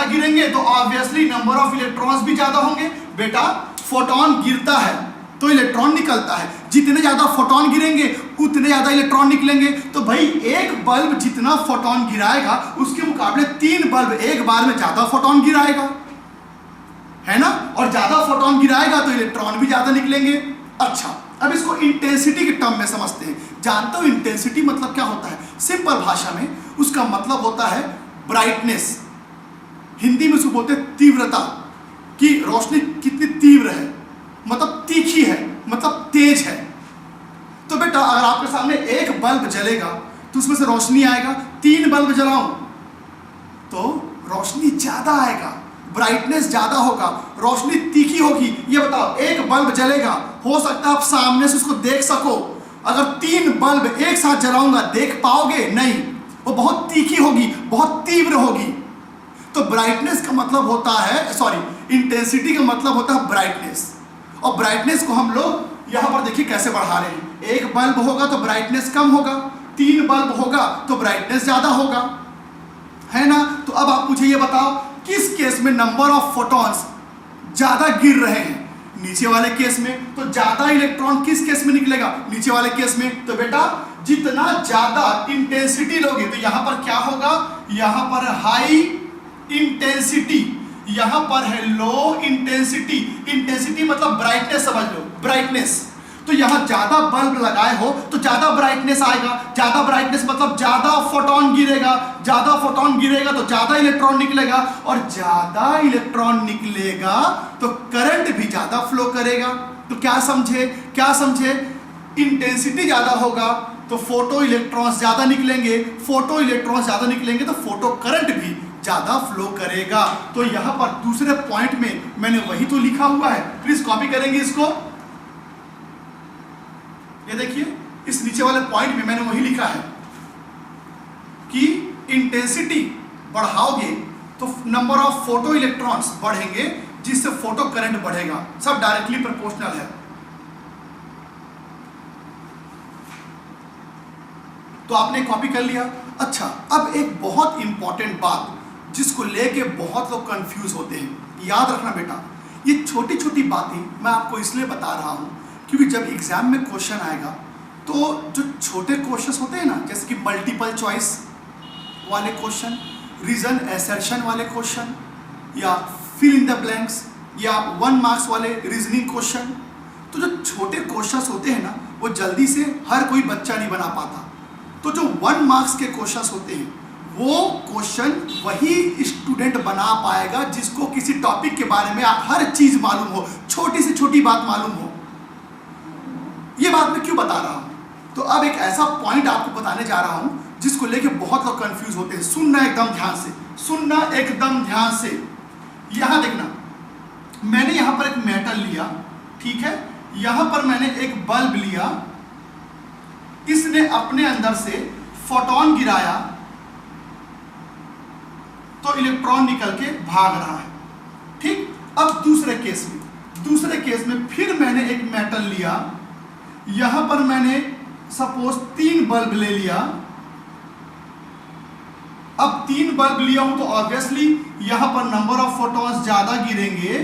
गिरेंगे, तो ऑब्वियसली नंबर ऑफ इलेक्ट्रॉन्स भी ज्यादा होंगे। बेटा फोटोन गिरता है तो इलेक्ट्रॉन निकलता है, जितने ज्यादा फोटोन गिरेंगे उतने ज्यादा इलेक्ट्रॉन निकलेंगे। तो भाई एक बल्ब जितना फोटोन गिराएगा उसके मुकाबले 3 बल्ब एक बार में ज्यादा फोटोन गिराएगा, है ना, और ज्यादा फोटोन गिराएगा तो इलेक्ट्रॉन भी ज्यादा निकलेंगे। अच्छा, अब इसको इंटेंसिटी के टर्म में समझते हैं। जानते हो इंटेंसिटी मतलब क्या होता है? सिंपल भाषा में उसका मतलब होता है ब्राइटनेस। हिंदी में उसको बोलते हैं तीव्रता, कि रोशनी कितनी तीव्र है, मतलब तीखी है, मतलब तेज है। तो बेटा अगर आपके सामने एक बल्ब जलेगा तो उसमें से रोशनी आएगा, 3 बल्ब जलाऊं तो रोशनी ज्यादा आएगा, ब्राइटनेस ज्यादा होगा, रोशनी तीखी होगी। ये बताओ, एक बल्ब जलेगा, हो सकता है आप सामने से उसको देख सको। अगर 3 बल्ब एक साथ जलाऊंगा देख पाओगे? नहीं, वो बहुत तीखी होगी, बहुत तीव्र होगी। तो ब्राइटनेस का मतलब होता है, इंटेंसिटी का मतलब होता है ब्राइटनेस। और ब्राइटनेस को हम लोग यहां पर देखिए कैसे बढ़ा रहे हैं। एक बल्ब होगा तो ब्राइटनेस कम होगा, 3 बल्ब होगा तो ब्राइटनेस ज्यादा होगा, है ना। तो अब आप मुझे ये बताओ किस केस में नंबर ऑफ फोटॉन्स ज्यादा गिर रहे हैं? नीचे वाले केस में। तो ज्यादा इलेक्ट्रॉन किस केस में निकलेगा? नीचे वाले केस में। तो बेटा जितना ज्यादा इंटेंसिटी लोगे तो यहां पर क्या होगा? यहां पर हाई इंटेंसिटी, यहां पर है लो इंटेंसिटी। इंटेंसिटी मतलब ब्राइटनेस, समझ लो, ब्राइटनेस। तो यहां ज्यादा बल्ब लगाए हो तो ज्यादा ब्राइटनेस आएगा। ज्यादा ब्राइटनेस मतलब ज्यादा फोटोन गिरेगा, ज्यादा फोटोन गिरेगा तो ज्यादा इलेक्ट्रॉन निकलेगा, और ज्यादा इलेक्ट्रॉन निकलेगा तो करंट भी ज्यादा फ्लो करेगा। तो क्या समझे? इंटेंसिटी ज्यादा होगा तो फोटो इलेक्ट्रॉन्स ज्यादा निकलेंगे, तो फोटो करंट भी ज्यादा फ्लो करेगा। तो यहां पर दूसरे पॉइंट में मैंने वही तो लिखा हुआ है, प्लीज कॉपी करेंगे इसको। ये देखिए, इस नीचे वाले पॉइंट में मैंने वही लिखा है कि इंटेंसिटी बढ़ाओगे तो नंबर ऑफ फोटो इलेक्ट्रॉन्स बढ़ेंगे, जिससे फोटो करंट बढ़ेगा। सब डायरेक्टली प्रोपोर्शनल है। तो आपने कॉपी कर लिया। अच्छा, अब एक बहुत इंपॉर्टेंट बात जिसको लेके बहुत लोग कंफ्यूज होते हैं, याद रखना बेटा, ये छोटी छोटी बातें मैं आपको इसलिए बता रहा हूं क्योंकि जब एग्जाम में क्वेश्चन आएगा तो जो छोटे क्वेश्चंस होते हैं ना, जैसे कि मल्टीपल चॉइस वाले क्वेश्चन, रीजन एसर्शन वाले क्वेश्चन, या फिल इन द ब्लैंक्स, या 1 मार्क्स वाले रीजनिंग क्वेश्चन, तो जो छोटे क्वेश्चंस होते हैं ना वो जल्दी से हर कोई बच्चा नहीं बना पाता। तो जो 1 मार्क्स के क्वेश्चंस होते हैं वो क्वेश्चन वही स्टूडेंट बना पाएगा जिसको किसी टॉपिक के बारे में हर चीज मालूम हो, छोटी से छोटी बात मालूम हो। ये बात मैं क्यों बता रहा हूं? तो अब एक ऐसा पॉइंट आपको बताने जा रहा हूं जिसको लेके बहुत लोग कंफ्यूज होते हैं। सुनना एकदम ध्यान से, यहां देखना, मैंने यहां पर एक मेटल लिया, ठीक है, यहां पर मैंने एक बल्ब लिया, इसने अपने अंदर से फोटोन गिराया तो इलेक्ट्रॉन निकल के भाग रहा है, ठीक। अब दूसरे केस में फिर मैंने एक मेटल लिया, यहां पर मैंने सपोज 3 बल्ब ले लिया, अब 3 बल्ब लिया हूं तो ऑब्वियसली यहां पर नंबर ऑफ फोटॉन्स ज्यादा गिरेंगे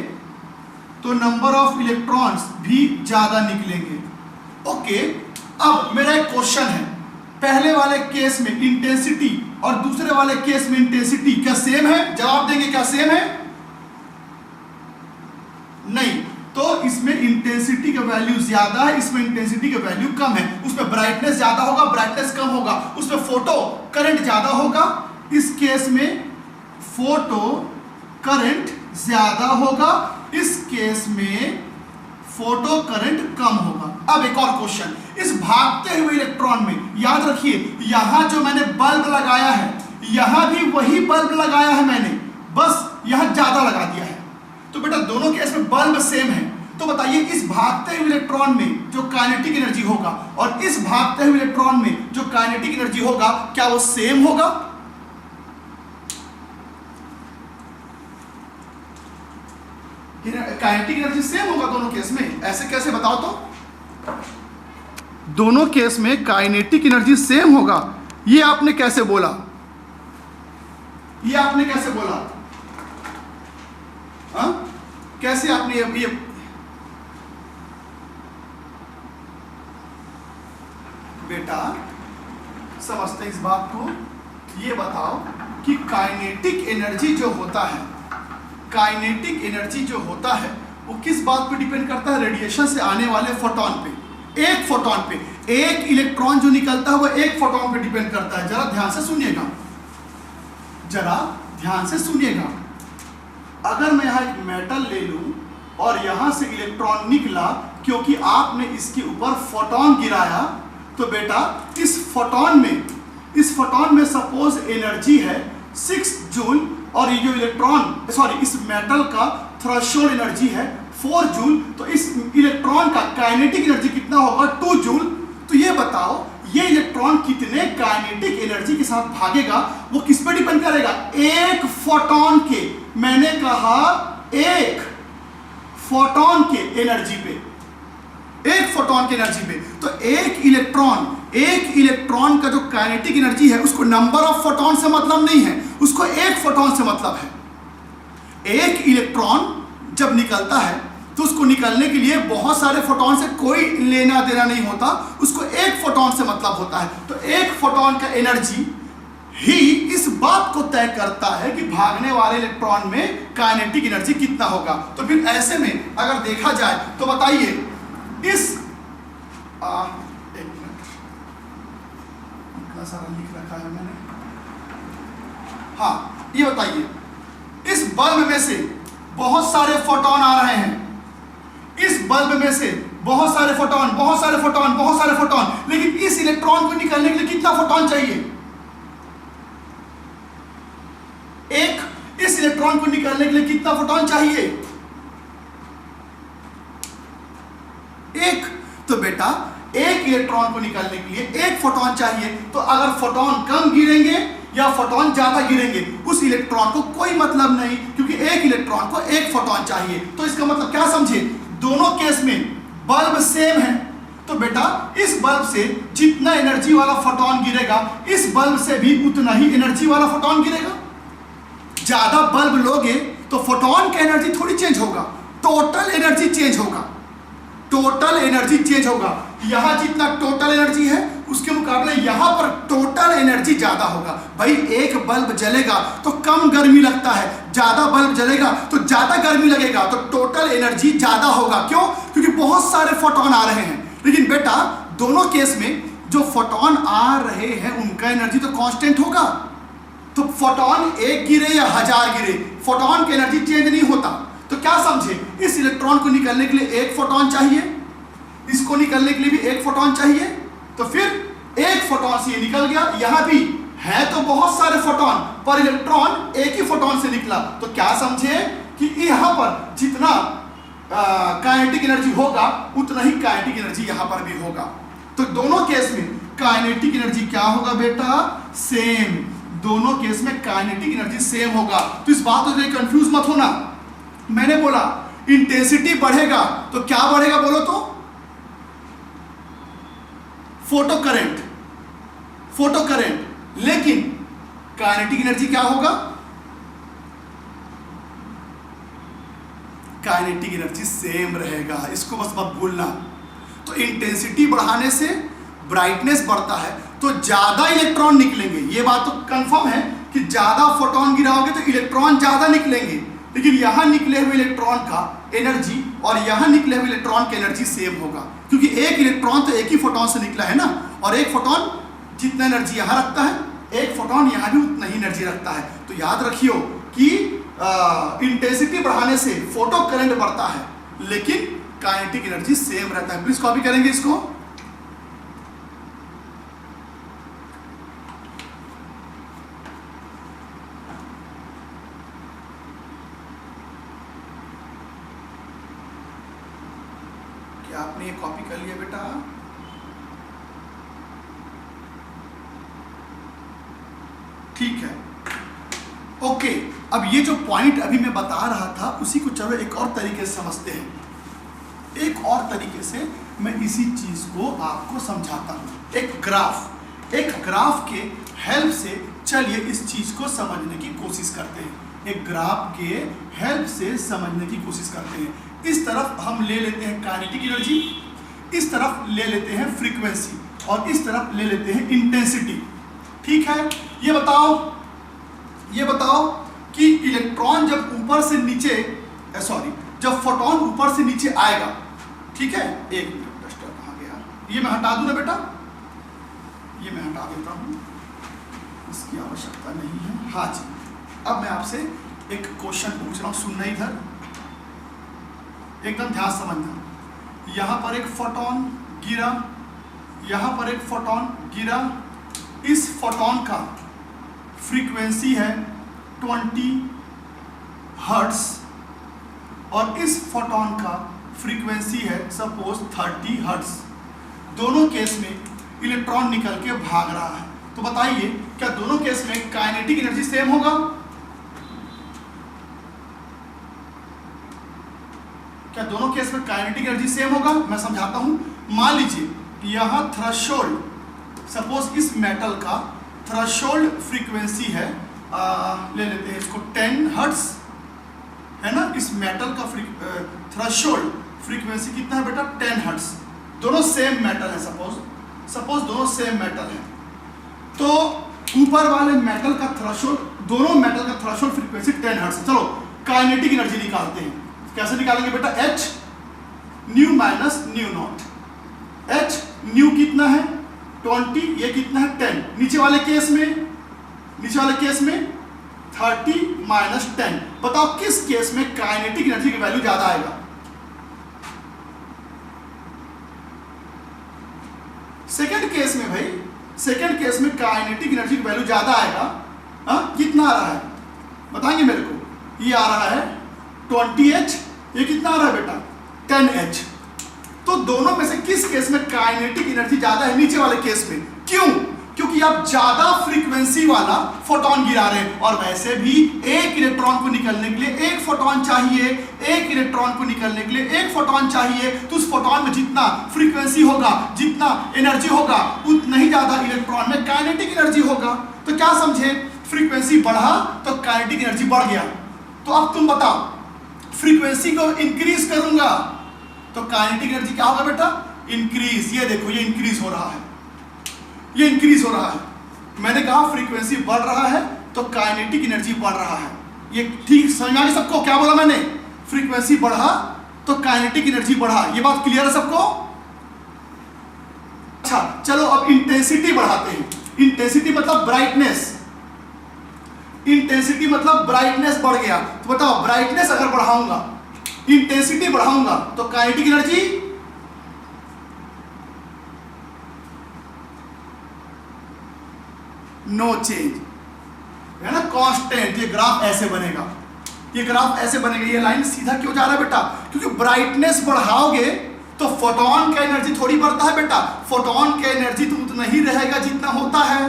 तो नंबर ऑफ इलेक्ट्रॉन्स भी ज्यादा निकलेंगे। ओके, अब मेरा एक क्वेश्चन है, पहले वाले केस में इंटेंसिटी और दूसरे वाले केस में इंटेंसिटी क्या सेम है? जवाब देंगे क्या सेम है? नहीं, तो इसमें इंटेंसिटी का वैल्यू ज्यादा है, इसमें इंटेंसिटी का वैल्यू कम है। उसमें ब्राइटनेस ज्यादा होगा, ब्राइटनेस कम होगा, उसमें फोटो करंट ज्यादा होगा, इस केस में फोटो करंट ज्यादा होगा, इस केस में फोटो करंट कम होगा। अब एक और क्वेश्चन, इस भागते हुए इलेक्ट्रॉन में याद रखिए यहां जो मैंने बल्ब लगाया है यहां भी वही बल्ब लगाया है मैंने, बस यहां ज्यादा लगा दिया है। तो बेटा दोनों केस में बल्ब सेम है, तो बताइए इस भागते हुए इलेक्ट्रॉन में जो काइनेटिक एनर्जी होगा और इस भागते हुए इलेक्ट्रॉन में जो काइनेटिक एनर्जी होगा क्या वो सेम होगा? काइनेटिक एनर्जी सेम होगा दोनों केस में, ऐसे कैसे बताओ तो? दोनों केस में काइनेटिक एनर्जी सेम होगा, ये आपने कैसे बोला? ये आपने कैसे बोला? हाँ? कैसे आपने ये बेटा समझते इस बात को, ये बताओ कि काइनेटिक एनर्जी जो होता है, काइनेटिक एनर्जी जो होता है वो किस बात पे डिपेंड करता है? रेडिएशन से आने वाले फोटोन पे, एक फोटोन पे, एक इलेक्ट्रॉन जो निकलता है वो एक फोटोन पे डिपेंड करता है। जरा ध्यान से सुनिएगा, जरा ध्यान से सुनिएगा। अगर मैं यहां एक मेटल ले लूं और यहां से इलेक्ट्रॉन निकला, क्योंकि आपने इसके ऊपर फोटोन गिराया, तो बेटा इस फोटोन में सपोज एनर्जी है 6 जूल और ये जो इस मेटल का थ्रेशोल्ड एनर्जी है 4 जूल, तो इस इलेक्ट्रॉन का काइनेटिक एनर्जी कितना होगा? 2 जूल। तो ये बताओ ये इलेक्ट्रॉन कितने काइनेटिक एनर्जी के साथ भागेगा? वो किस पे डिपेंड करेगा? एक फोटोन के, मैंने कहा एक फोटोन के एनर्जी पे, एक फोटोन की एनर्जी पे। तो एक इलेक्ट्रॉन का जो काइनेटिक एनर्जी है उसको नंबर ऑफ फोटोन से मतलब नहीं है, उसको एक फोटोन से मतलब है। एक इलेक्ट्रॉन जब निकलता है तो उसको निकलने के लिए बहुत सारे फोटोन से कोई लेना देना नहीं होता, उसको एक फोटोन से मतलब होता है। तो एक फोटोन का एनर्जी ही इस बात को तय करता है कि भागने वाले इलेक्ट्रॉन में काइनेटिक एनर्जी कितना होगा। तो फिर ऐसे में अगर देखा जाए तो बताइए इस एक मिनट, इतना सारा लिख रखा है मैंने। हाँ, ये बताइए इस बल्ब में से बहुत सारे फोटोन आ रहे हैं, इस बल्ब में से बहुत सारे फोटोन, लेकिन इस इलेक्ट्रॉन को निकलने के लिए कितना फोटोन चाहिए? इस इलेक्ट्रॉन को निकलने के लिए कितना फोटोन चाहिए? एक। तो बेटा एक इलेक्ट्रॉन को निकलने के लिए एक फोटोन चाहिए, तो अगर फोटोन कम गिरेंगे या फोटोन ज्यादा गिरेंगे उस इलेक्ट्रॉन को कोई मतलब नहीं, क्योंकि एक इलेक्ट्रॉन को एक फोटोन चाहिए। तो इसका मतलब क्या समझे? दोनों केस में बल्ब सेम है, तो बेटा इस बल्ब से जितना एनर्जी वाला फोटोन गिरेगा इस बल्ब से भी उतना ही एनर्जी वाला फोटोन गिरेगा। ज्यादा बल्ब लोगे तो फोटोन का एनर्जी थोड़ी चेंज होगा, टोटल एनर्जी चेंज होगा, टोटल एनर्जी चेंज होगा। यहां जितना टोटल एनर्जी है उसके मुकाबले यहां पर टोटल एनर्जी ज्यादा होगा। भाई एक बल्ब जलेगा तो कम गर्मी लगता है, ज्यादा बल्ब जलेगा तो ज्यादा गर्मी लगेगा, तो टोटल एनर्जी ज्यादा होगा। क्यों? क्योंकि बहुत सारे फोटोन आ रहे हैं। लेकिन बेटा दोनों केस में जो फोटोन आ रहे हैं उनका एनर्जी तो कांस्टेंट होगा। तो फोटोन एक गिरे या 1000 गिरे, फोटोन की एनर्जी चेंज नहीं होता। तो क्या समझे? इस इलेक्ट्रॉन को निकलने के लिए एक फोटोन चाहिए, इसको निकलने के लिए भी एक फोटोन चाहिए, तो फिर एक फोटोन से ये निकल गया। यहां भी है तो बहुत सारे फोटोन, पर इलेक्ट्रॉन एक ही फोटोन से निकला। तो क्या समझे कि यहां पर जितना काइनेटिक एनर्जी होगा उतना ही काइनेटिक एनर्जी यहां पर भी होगा। तो दोनों केस में काइनेटिक एनर्जी क्या होगा बेटा? सेम। दोनों केस में काइनेटिक एनर्जी सेम होगा। तो इस बात को कंफ्यूज मत होना। मैंने बोला इंटेंसिटी बढ़ेगा तो क्या बढ़ेगा बोलो तो? Photo current. लेकिन काइनेटिक एनर्जी क्या होगा? काइनेटिक एनर्जी सेम रहेगा, इसको बस मत भूलना। तो इंटेंसिटी बढ़ाने से ब्राइटनेस बढ़ता है तो ज्यादा इलेक्ट्रॉन निकलेंगे, ये बात तो कंफर्म है कि ज्यादा फोटोन गिराओगे तो इलेक्ट्रॉन ज्यादा निकलेंगे, लेकिन यहां निकले हुए इलेक्ट्रॉन का एनर्जी और यहां निकले हुए इलेक्ट्रॉन की एनर्जी सेम होगा, क्योंकि एक इलेक्ट्रॉन तो एक ही फोटोन से निकला है ना, और एक फोटोन जितना एनर्जी यहां रखता है, एक फोटोन यहां भी उतना ही एनर्जी रखता है। तो याद रखियो कि इंटेंसिटी बढ़ाने से फोटो करंट बढ़ता है, लेकिन काइनेटिक एनर्जी सेम रहता है। प्लीज कॉपी करेंगे इसको। क्या आपने ये कॉपी कर लिया बेटा? ठीक है, ओके। अब ये जो पॉइंट अभी मैं बता रहा था उसी को चलो एक और तरीके से समझते हैं। एक और तरीके से मैं इसी चीज को आपको समझाता हूं। एक ग्राफ के हेल्प से चलिए इस चीज को समझने की कोशिश करते हैं। एक ग्राफ के हेल्प से समझने की कोशिश करते हैं। इस तरफ हम ले लेते हैं काइनेटिक एनर्जी, इस तरफ ले लेते हैं फ्रीक्वेंसी, और इस तरफ ले लेते हैं इंटेंसिटी। ठीक है, ये बताओ कि इलेक्ट्रॉन जब ऊपर से नीचे, जब फोटोन ऊपर से नीचे आएगा, ठीक है, एक मिनट, डस्टर कहाँ गया? ये मैं हटा दूं ना बेटा, ये मैं हटा देता हूं, इसकी आवश्यकता नहीं है। हाँ जी, अब मैं आपसे एक क्वेश्चन पूछ रहा हूं, सुनना इधर, एकदम ध्यान समझना। यहां पर एक फोटोन गिरा, यहां पर एक फोटोन गिरा, इस फोटोन का फ्रीक्वेंसी है 20 हर्ट्ज और इस फोटोन का फ्रीक्वेंसी है सपोज 30 हर्ट्ज। दोनों केस में इलेक्ट्रॉन निकल के भाग रहा है, तो बताइए क्या दोनों केस में काइनेटिक एनर्जी सेम होगा? क्या दोनों केस में काइनेटिक एनर्जी सेम होगा? मैं समझाता हूं। मान लीजिए यहां थ्रेशोल्ड, सपोज इस मेटल का थ्रेशोल्ड फ्रीक्वेंसी है, ले लेते हैं इसको 10 हर्ट्ज, है ना। इस मेटल का थ्रेशोल्ड फ्रीक्वेंसी कितना है बेटा? 10 हर्ट्ज। दोनों सेम मेटल है, सपोज दोनों सेम मेटल है, तो ऊपर वाले मेटल का थ्रेशोल्ड, दोनों मेटल का थ्रेशोल्ड फ्रीक्वेंसी 10 हर्ट्ज। चलो काइनेटिक एनर्जी निकालते हैं। कैसे निकालेंगे बेटा? H new minus new not. H new कितना है? 20, ये कितना है? 10। नीचे वाले केस में 30 माइनस 10। बताओ किस केस में काइनेटिक एनर्जी की वैल्यू ज्यादा आएगा? सेकंड केस में भाई, सेकंड केस में काइनेटिक एनर्जी की वैल्यू ज्यादा आएगा। कितना आ रहा है बताएंगे मेरे को? ये आ रहा है 20H, ये कितना आ रहा है बेटा? 10H। तो दोनों में से किस केस में काइनेटिक एनर्जी ज्यादा है? नीचे वाले केस में। क्यों? क्योंकि आप ज्यादा फ्रीक्वेंसी वाला फोटोन गिरा रहे हैं, और वैसे भी एक इलेक्ट्रॉन को निकलने के लिए एक फोटोन चाहिए, एक इलेक्ट्रॉन को निकलने के लिए एक फोटोन चाहिए। तो उस फोटोन में जितना फ्रीक्वेंसी होगा, जितना एनर्जी होगा, उतना ही ज्यादा इलेक्ट्रॉन में काइनेटिक एनर्जी होगा। तो क्या समझे? फ्रीक्वेंसी बढ़ा तो काइनेटिक एनर्जी बढ़ गया। तो अब तुम बताओ, फ्रीक्वेंसी को इंक्रीज करूंगा तो काइनेटिक एनर्जी क्या होगा बेटा? इंक्रीज। ये देखो, ये इंक्रीज हो रहा है, ये इंक्रीज हो रहा है। मैंने कहा फ्रीक्वेंसी बढ़ रहा है तो काइनेटिक एनर्जी बढ़ रहा है। ये ठीक समझ में आ गया सबको? क्या बोला मैंने? फ्रीक्वेंसी बढ़ा तो काइनेटिक एनर्जी बढ़ा। ये बात क्लियर है सबको? अच्छा, चलो अब इंटेंसिटी बढ़ाते हैं। इंटेंसिटी मतलब ब्राइटनेस, इंटेंसिटी मतलब ब्राइटनेस बढ़ गया। तो बताओ, ब्राइटनेस अगर बढ़ाऊंगा, इंटेंसिटी बढ़ाऊंगा, तो काइनेटिक एनर्जी नो चेंज, है ना, कांस्टेंट। ये ग्राफ ऐसे बनेगा, ये ग्राफ ऐसे बनेगा। ये लाइन सीधा क्यों जा रहा है बेटा? क्योंकि ब्राइटनेस बढ़ाओगे तो फोटोन का एनर्जी थोड़ी बढ़ता है बेटा। फोटोन का एनर्जी तो उतना ही रहेगा जितना होता है।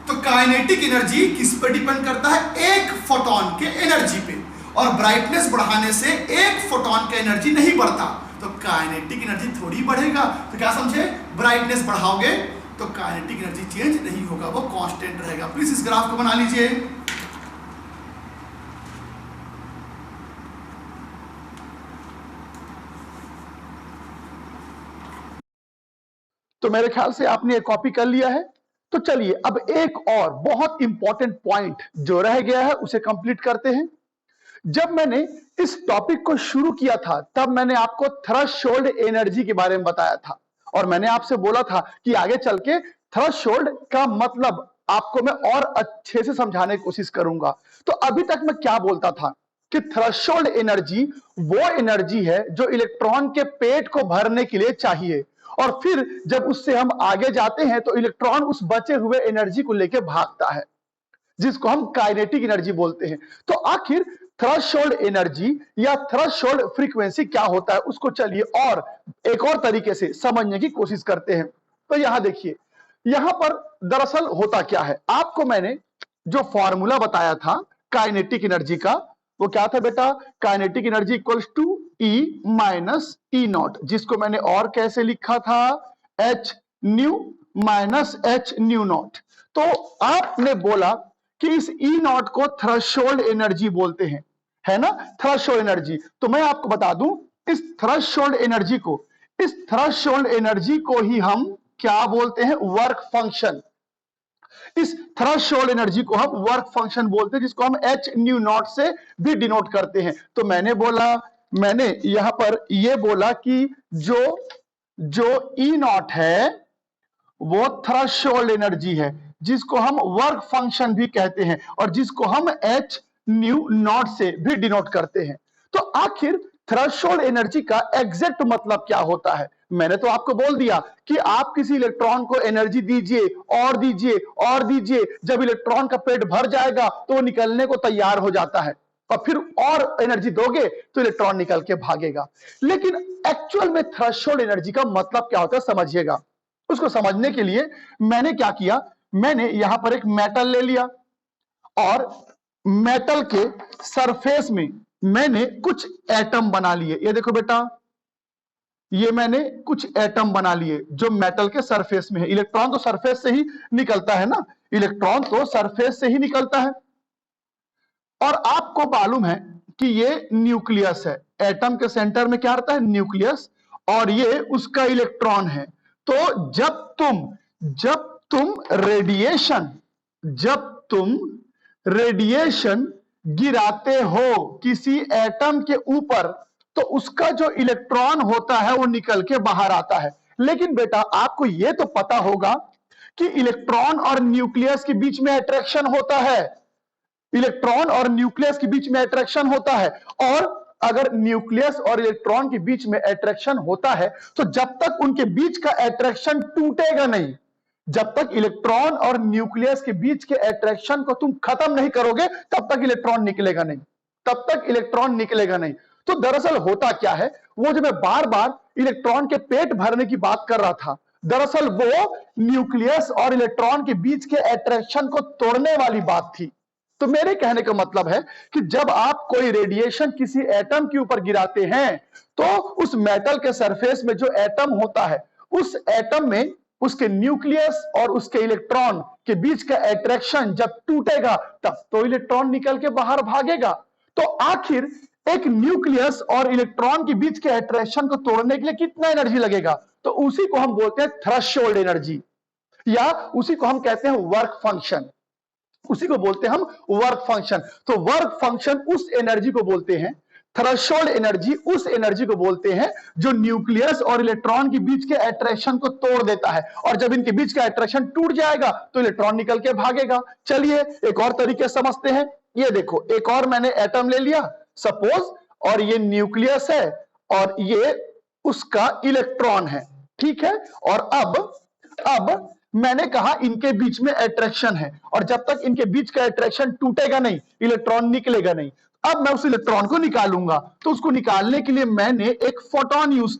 तो काइनेटिक एनर्जी किस पे डिपेंड करता है? एक फोटोन के एनर्जी पे। और ब्राइटनेस बढ़ाने से एक फोटोन का एनर्जी नहीं बढ़ता, तो काइनेटिक एनर्जी थोड़ी बढ़ेगा। तो क्या समझे? ब्राइटनेस बढ़ाओगे तो तो काइनेटिक एनर्जी चेंज नहीं होगा, वो कांस्टेंट रहेगा। प्लीज इस ग्राफ को बना लीजिए। तो मेरे ख्याल से आपने कॉपी कर लिया है। तो चलिए अब एक और बहुत इंपॉर्टेंट पॉइंट जो रह गया है उसे कंप्लीट करते हैं। जब मैंने इस टॉपिक को शुरू किया था तब मैंने आपको थ्रेशोल्ड एनर्जी के बारे में बताया था और मैंने आपसे बोला था कि आगे चल के थ्रेशोल्ड का मतलब आपको मैं और अच्छे से समझाने की कोशिश करूंगा। तो अभी तक मैं क्या बोलता था कि थ्रेशोल्ड एनर्जी वो एनर्जी है जो इलेक्ट्रॉन के पेट को भरने के लिए चाहिए और फिर जब उससे हम आगे जाते हैं तो इलेक्ट्रॉन उस बचे हुए एनर्जी को लेकर भागता है, जिसको हम काइनेटिक एनर्जी बोलते हैं। तो आखिर थ्रेशोल्ड एनर्जी या थ्रेशोल्ड फ्रीक्वेंसी क्या होता है उसको चलिए और एक और तरीके से समझने की कोशिश करते हैं। तो यहां देखिए, यहां पर दरअसल होता क्या है, आपको मैंने जो फॉर्मूला बताया था काइनेटिक एनर्जी का वो क्या था बेटा, kinetic energy equals to E minus E naught, जिसको मैंने और कैसे लिखा था, H nu minus H nu naught. तो आपने बोला कि इस ई नॉट को थ्रेशोल्ड एनर्जी बोलते हैं, है ना, थ्रेशोल्ड एनर्जी। तो मैं आपको बता दूं इस थ्रेशोल्ड एनर्जी को ही हम क्या बोलते हैं, वर्क फंक्शन। इस थ्रेशोल्ड एनर्जी को हम वर्क फंक्शन बोलते हैं, जिसको हम एच न्यू नॉट से भी डिनोट करते हैं। तो मैंने यहां पर यह बोला कि जो ई नॉट है वो थ्रेशोल्ड एनर्जी है, जिसको हम वर्क फंक्शन भी कहते हैं और जिसको हम एच न्यू नॉट से भी डिनोट करते हैं। तो आखिर थ्रेशोल्ड एनर्जी का एग्जैक्ट मतलब क्या होता है, मैंने तो आपको बोल दिया कि आप किसी इलेक्ट्रॉन को एनर्जी दीजिए और दीजिए और दीजिए, जब इलेक्ट्रॉन का पेट भर जाएगा तो वो निकलने को तैयार हो जाता है और फिर और एनर्जी दोगे तो इलेक्ट्रॉन निकल के भागेगा। लेकिन एक्चुअल में थ्रेशोल्ड एनर्जी का मतलब क्या होता है समझिएगा। उसको समझने के लिए मैंने क्या किया, मैंने यहां पर एक मेटल ले लिया और मेटल के सरफेस में मैंने कुछ एटम बना लिए। ये देखो बेटा, ये मैंने कुछ एटम बना लिए जो मेटल के सरफेस में है। इलेक्ट्रॉन तो सरफेस से ही निकलता है ना, इलेक्ट्रॉन तो सरफेस से ही निकलता है। और आपको मालूम है कि ये न्यूक्लियस है, एटम के सेंटर में क्या रहता है, न्यूक्लियस, और ये उसका इलेक्ट्रॉन है। तो जब तुम रेडिएशन गिराते हो किसी एटम के ऊपर तो उसका जो इलेक्ट्रॉन होता है वो निकल के बाहर आता है। लेकिन बेटा आपको यह तो पता होगा कि इलेक्ट्रॉन और न्यूक्लियस के बीच में अट्रैक्शन होता है, इलेक्ट्रॉन और न्यूक्लियस के बीच में अट्रैक्शन होता है। और अगर न्यूक्लियस और इलेक्ट्रॉन के बीच में अट्रैक्शन होता है तो जब तक उनके बीच का अट्रैक्शन टूटेगा नहीं, जब तक इलेक्ट्रॉन और न्यूक्लियस के बीच के अट्रैक्शन को तुम खत्म नहीं करोगे तब तक इलेक्ट्रॉन निकलेगा नहीं। तो दरअसल होता क्या है, वो जो मैं बार बार इलेक्ट्रॉन के पेट भरने की बात कर रहा था, दरअसल वो न्यूक्लियस और इलेक्ट्रॉन के बीच के अट्रैक्शन को तोड़ने वाली बात थी। तो मेरे कहने का मतलब है कि जब आप कोई रेडिएशन किसी एटम के ऊपर गिराते हैं तो उस मेटल के सरफेस में जो एटम होता है उस एटम में उसके न्यूक्लियस और उसके इलेक्ट्रॉन के बीच का अट्रैक्शन जब टूटेगा तब तो इलेक्ट्रॉन निकल के बाहर भागेगा। तो आखिर एक न्यूक्लियस और इलेक्ट्रॉन के बीच के अट्रैक्शन को तोड़ने के लिए कितना एनर्जी लगेगा, तो उसी को हम बोलते हैं थ्रेशोल्ड एनर्जी या उसी को हम कहते हैं वर्क फंक्शन, उसी को बोलते हैं हम वर्क फंक्शन। तो वर्क फंक्शन उस एनर्जी को बोलते हैं, थ्रेशोल्ड एनर्जी उस एनर्जी को बोलते हैं जो न्यूक्लियस और इलेक्ट्रॉन के बीच के अट्रैक्शन को तोड़ देता है और जब इनके बीच का अट्रैक्शन टूट जाएगा तो इलेक्ट्रॉन निकल के भागेगा। चलिए एक और तरीके समझते हैं। ये देखो, एक और मैंने एटम ले लिया सपोज, और ये न्यूक्लियस है और ये उसका इलेक्ट्रॉन है, ठीक है। और अब मैंने कहा इनके बीच में अट्रैक्शन है और जब तक इनके बीच का अट्रैक्शन टूटेगा नहीं इलेक्ट्रॉन निकलेगा नहीं। अब मैं उस इलेक्ट्रॉन को निकालूंगा, तो उसको निकालने के लिए मैंने एक फोटोन यूज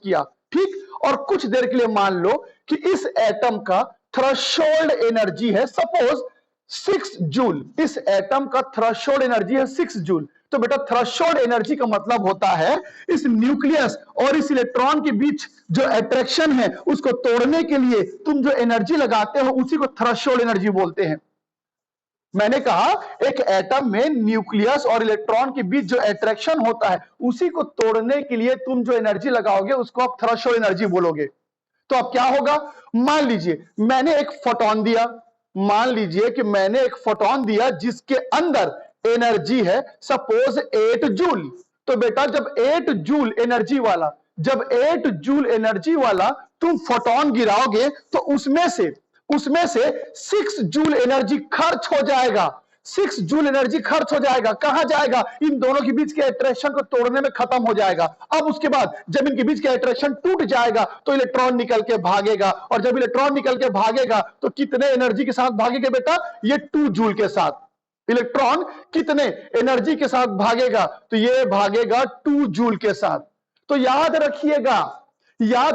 किया, ठीक। और कुछ देर के लिए मान लो कि इस एटम का थ्रेशोल्ड एनर्जी है सपोज 6 जूल, इस एटम का थ्रेशोल्ड एनर्जी है 6 जूल। तो बेटा थ्रेशोल्ड एनर्जी का मतलब होता है इस न्यूक्लियस और इस इलेक्ट्रॉन के बीच जो अट्रैक्शन है उसको तोड़ने के लिए तुम जो एनर्जी लगाते हो उसी को थ्रेशोल्ड एनर्जी बोलते हैं। मैंने कहा एक एटम में न्यूक्लियस और इलेक्ट्रॉन के बीच जो अट्रैक्शन होता है उसी को तोड़ने के लिए तुम जो एनर्जी लगाओगे उसको आप थ्रेशोल्ड एनर्जी बोलोगे। तो अब क्या होगा, मान लीजिए मैंने एक फोटोन दिया, मान लीजिए कि मैंने एक फोटोन दिया जिसके अंदर एनर्जी है सपोज 8 जूल। तो बेटा जब 8 जूल एनर्जी वाला तुम फोटोन गिराओगे तो उसमें से 6 जूल एनर्जी खर्च हो जाएगा। 6 जूल एनर्जी खर्च हो जाएगा, कहां जाएगा, इन दोनों के बीच के अट्रैक्शन को तोड़ने में खत्म हो जाएगा। अब उसके बाद जब इनके बीच के अट्रैक्शन टूट जाएगा तो इलेक्ट्रॉन निकल के भागेगा, और जब इलेक्ट्रॉन निकल के भागेगा तो कितने एनर्जी के साथ भागेगा बेटा, ये 2 जूल के साथ। इलेक्ट्रॉन कितने एनर्जी के साथ भागेगा, तो ये भागेगा 2 जूल के साथ। तो याद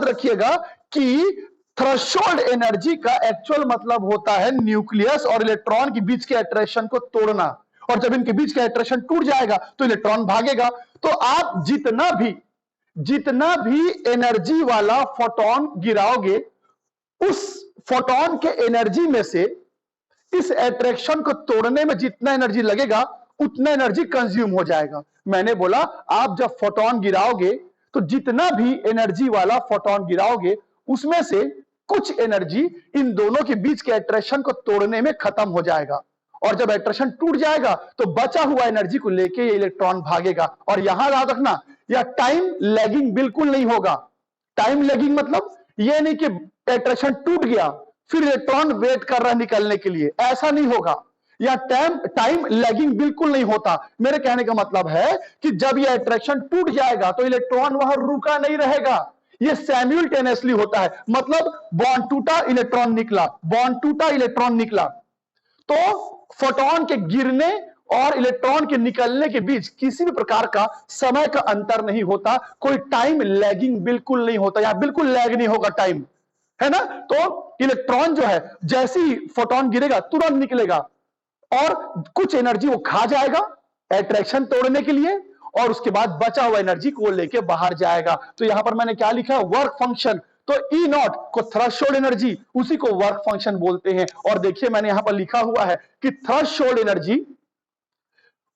रखिएगा कि थ्रेशोल्ड एनर्जी का एक्चुअल मतलब होता है न्यूक्लियस और इलेक्ट्रॉन के बीच के अट्रैक्शन को तोड़ना, और जब इनके बीच का अट्रैक्शन टूट जाएगा तो इलेक्ट्रॉन भागेगा। तो आप जितना भी एनर्जी वाला फोटोन गिराओगे उस फोटोन के एनर्जी में से इस अट्रैक्शन को तोड़ने में जितना एनर्जी लगेगा उतना एनर्जी कंज्यूम हो जाएगा। मैंने बोला आप जब फोटोन गिराओगे तो जितना भी एनर्जी वाला फोटोन गिराओगे उसमें से कुछ एनर्जी इन दोनों के बीच के अट्रैक्शन को तोड़ने में खत्म हो जाएगा, और जब अट्रैक्शन टूट जाएगा तो बचा हुआ एनर्जी को लेके ये इलेक्ट्रॉन भागेगा। और यहां याद रखना, यह टाइम लैगिंग बिल्कुल नहीं होगा। टाइम लैगिंग मतलब यह नहीं कि अट्रैक्शन टूट गया फिर इलेक्ट्रॉन वेट कर रहा है निकलने के लिए, ऐसा नहीं होगा। या टाइम लैगिंग बिल्कुल नहीं होता। मेरे कहने का मतलब है कि जब यह अट्रैक्शन टूट जाएगा तो इलेक्ट्रॉन वहां रुका नहीं रहेगा, ये साइमल्टेनियसली होता है। मतलब बॉन्ड टूटा इलेक्ट्रॉन निकला, बॉन्ड टूटा इलेक्ट्रॉन निकला। तो फोटोन के गिरने और इलेक्ट्रॉन के निकलने के बीच किसी भी प्रकार का समय का अंतर नहीं होता, कोई टाइम लैगिंग बिल्कुल नहीं होता, यहां बिल्कुल लैग नहीं होगा टाइम, है ना। तो इलेक्ट्रॉन जो है जैसे ही फोटोन गिरेगा तुरंत निकलेगा और कुछ एनर्जी वो खा जाएगा अट्रैक्शन तोड़ने के लिए, और उसके बाद बचा हुआ एनर्जी को लेके बाहर जाएगा। तो यहां पर मैंने क्या लिखा है, वर्क फंक्शन। तो ई नॉट को थ्रेशोल्ड एनर्जी, उसी को वर्क फंक्शन बोलते हैं। और देखिए मैंने यहां पर लिखा हुआ है कि थ्रेशोल्ड एनर्जी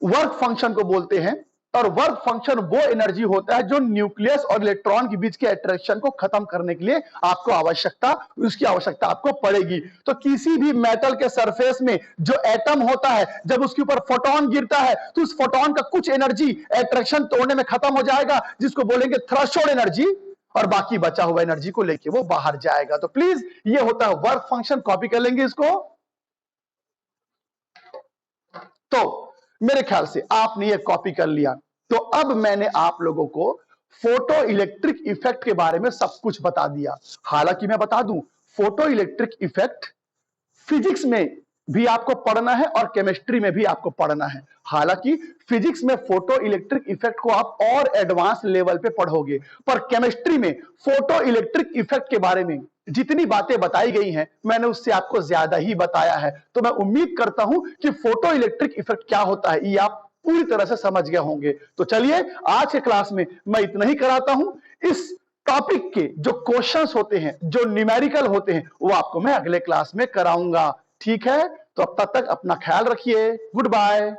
वर्क फंक्शन को बोलते हैं, और वर्क फंक्शन वो एनर्जी होता है जो न्यूक्लियस और इलेक्ट्रॉन के बीच के अट्रैक्शन को खत्म करने के लिए उसकी आवश्यकता आपको पड़ेगी। तो किसी भी मेटल के सरफेस में जो एटम होता है जब उसके ऊपर फोटोन गिरता है तो उस फोटोन का कुछ एनर्जी अट्रैक्शन तोड़ने में खत्म हो जाएगा, जिसको बोलेंगे थ्रेशोल्ड एनर्जी, और बाकी बचा हुआ एनर्जी को लेके वो बाहर जाएगा। तो प्लीज ये होता है वर्क फंक्शन, कॉपी कर लेंगे इसको। तो मेरे ख्याल से आपने ये कॉपी कर लिया। तो अब मैंने आप लोगों को फोटो इलेक्ट्रिक इफेक्ट के बारे में सब कुछ बता दिया। हालांकि मैं बता दूं, फोटो इलेक्ट्रिक इफेक्ट फिजिक्स में भी आपको पढ़ना है और केमिस्ट्री में भी आपको पढ़ना है। हालांकि फिजिक्स में फोटो इलेक्ट्रिक इफेक्ट को आप और एडवांस लेवल पे पढ़ोगे, पर केमिस्ट्री में फोटो इलेक्ट्रिक इफेक्ट के बारे में जितनी बातें बताई गई हैं मैंने उससे आपको ज्यादा ही बताया है। तो मैं उम्मीद करता हूं कि फोटो इलेक्ट्रिक इफेक्ट क्या होता है ये आप पूरी तरह से समझ गए होंगे। तो चलिए आज के क्लास में मैं इतना ही कराता हूं। इस टॉपिक के जो क्वेश्चंस होते हैं, जो न्यूमेरिकल होते हैं, वो आपको मैं अगले क्लास में कराऊंगा। ठीक है, तो अब तक अपना ख्याल रखिए। Good bye.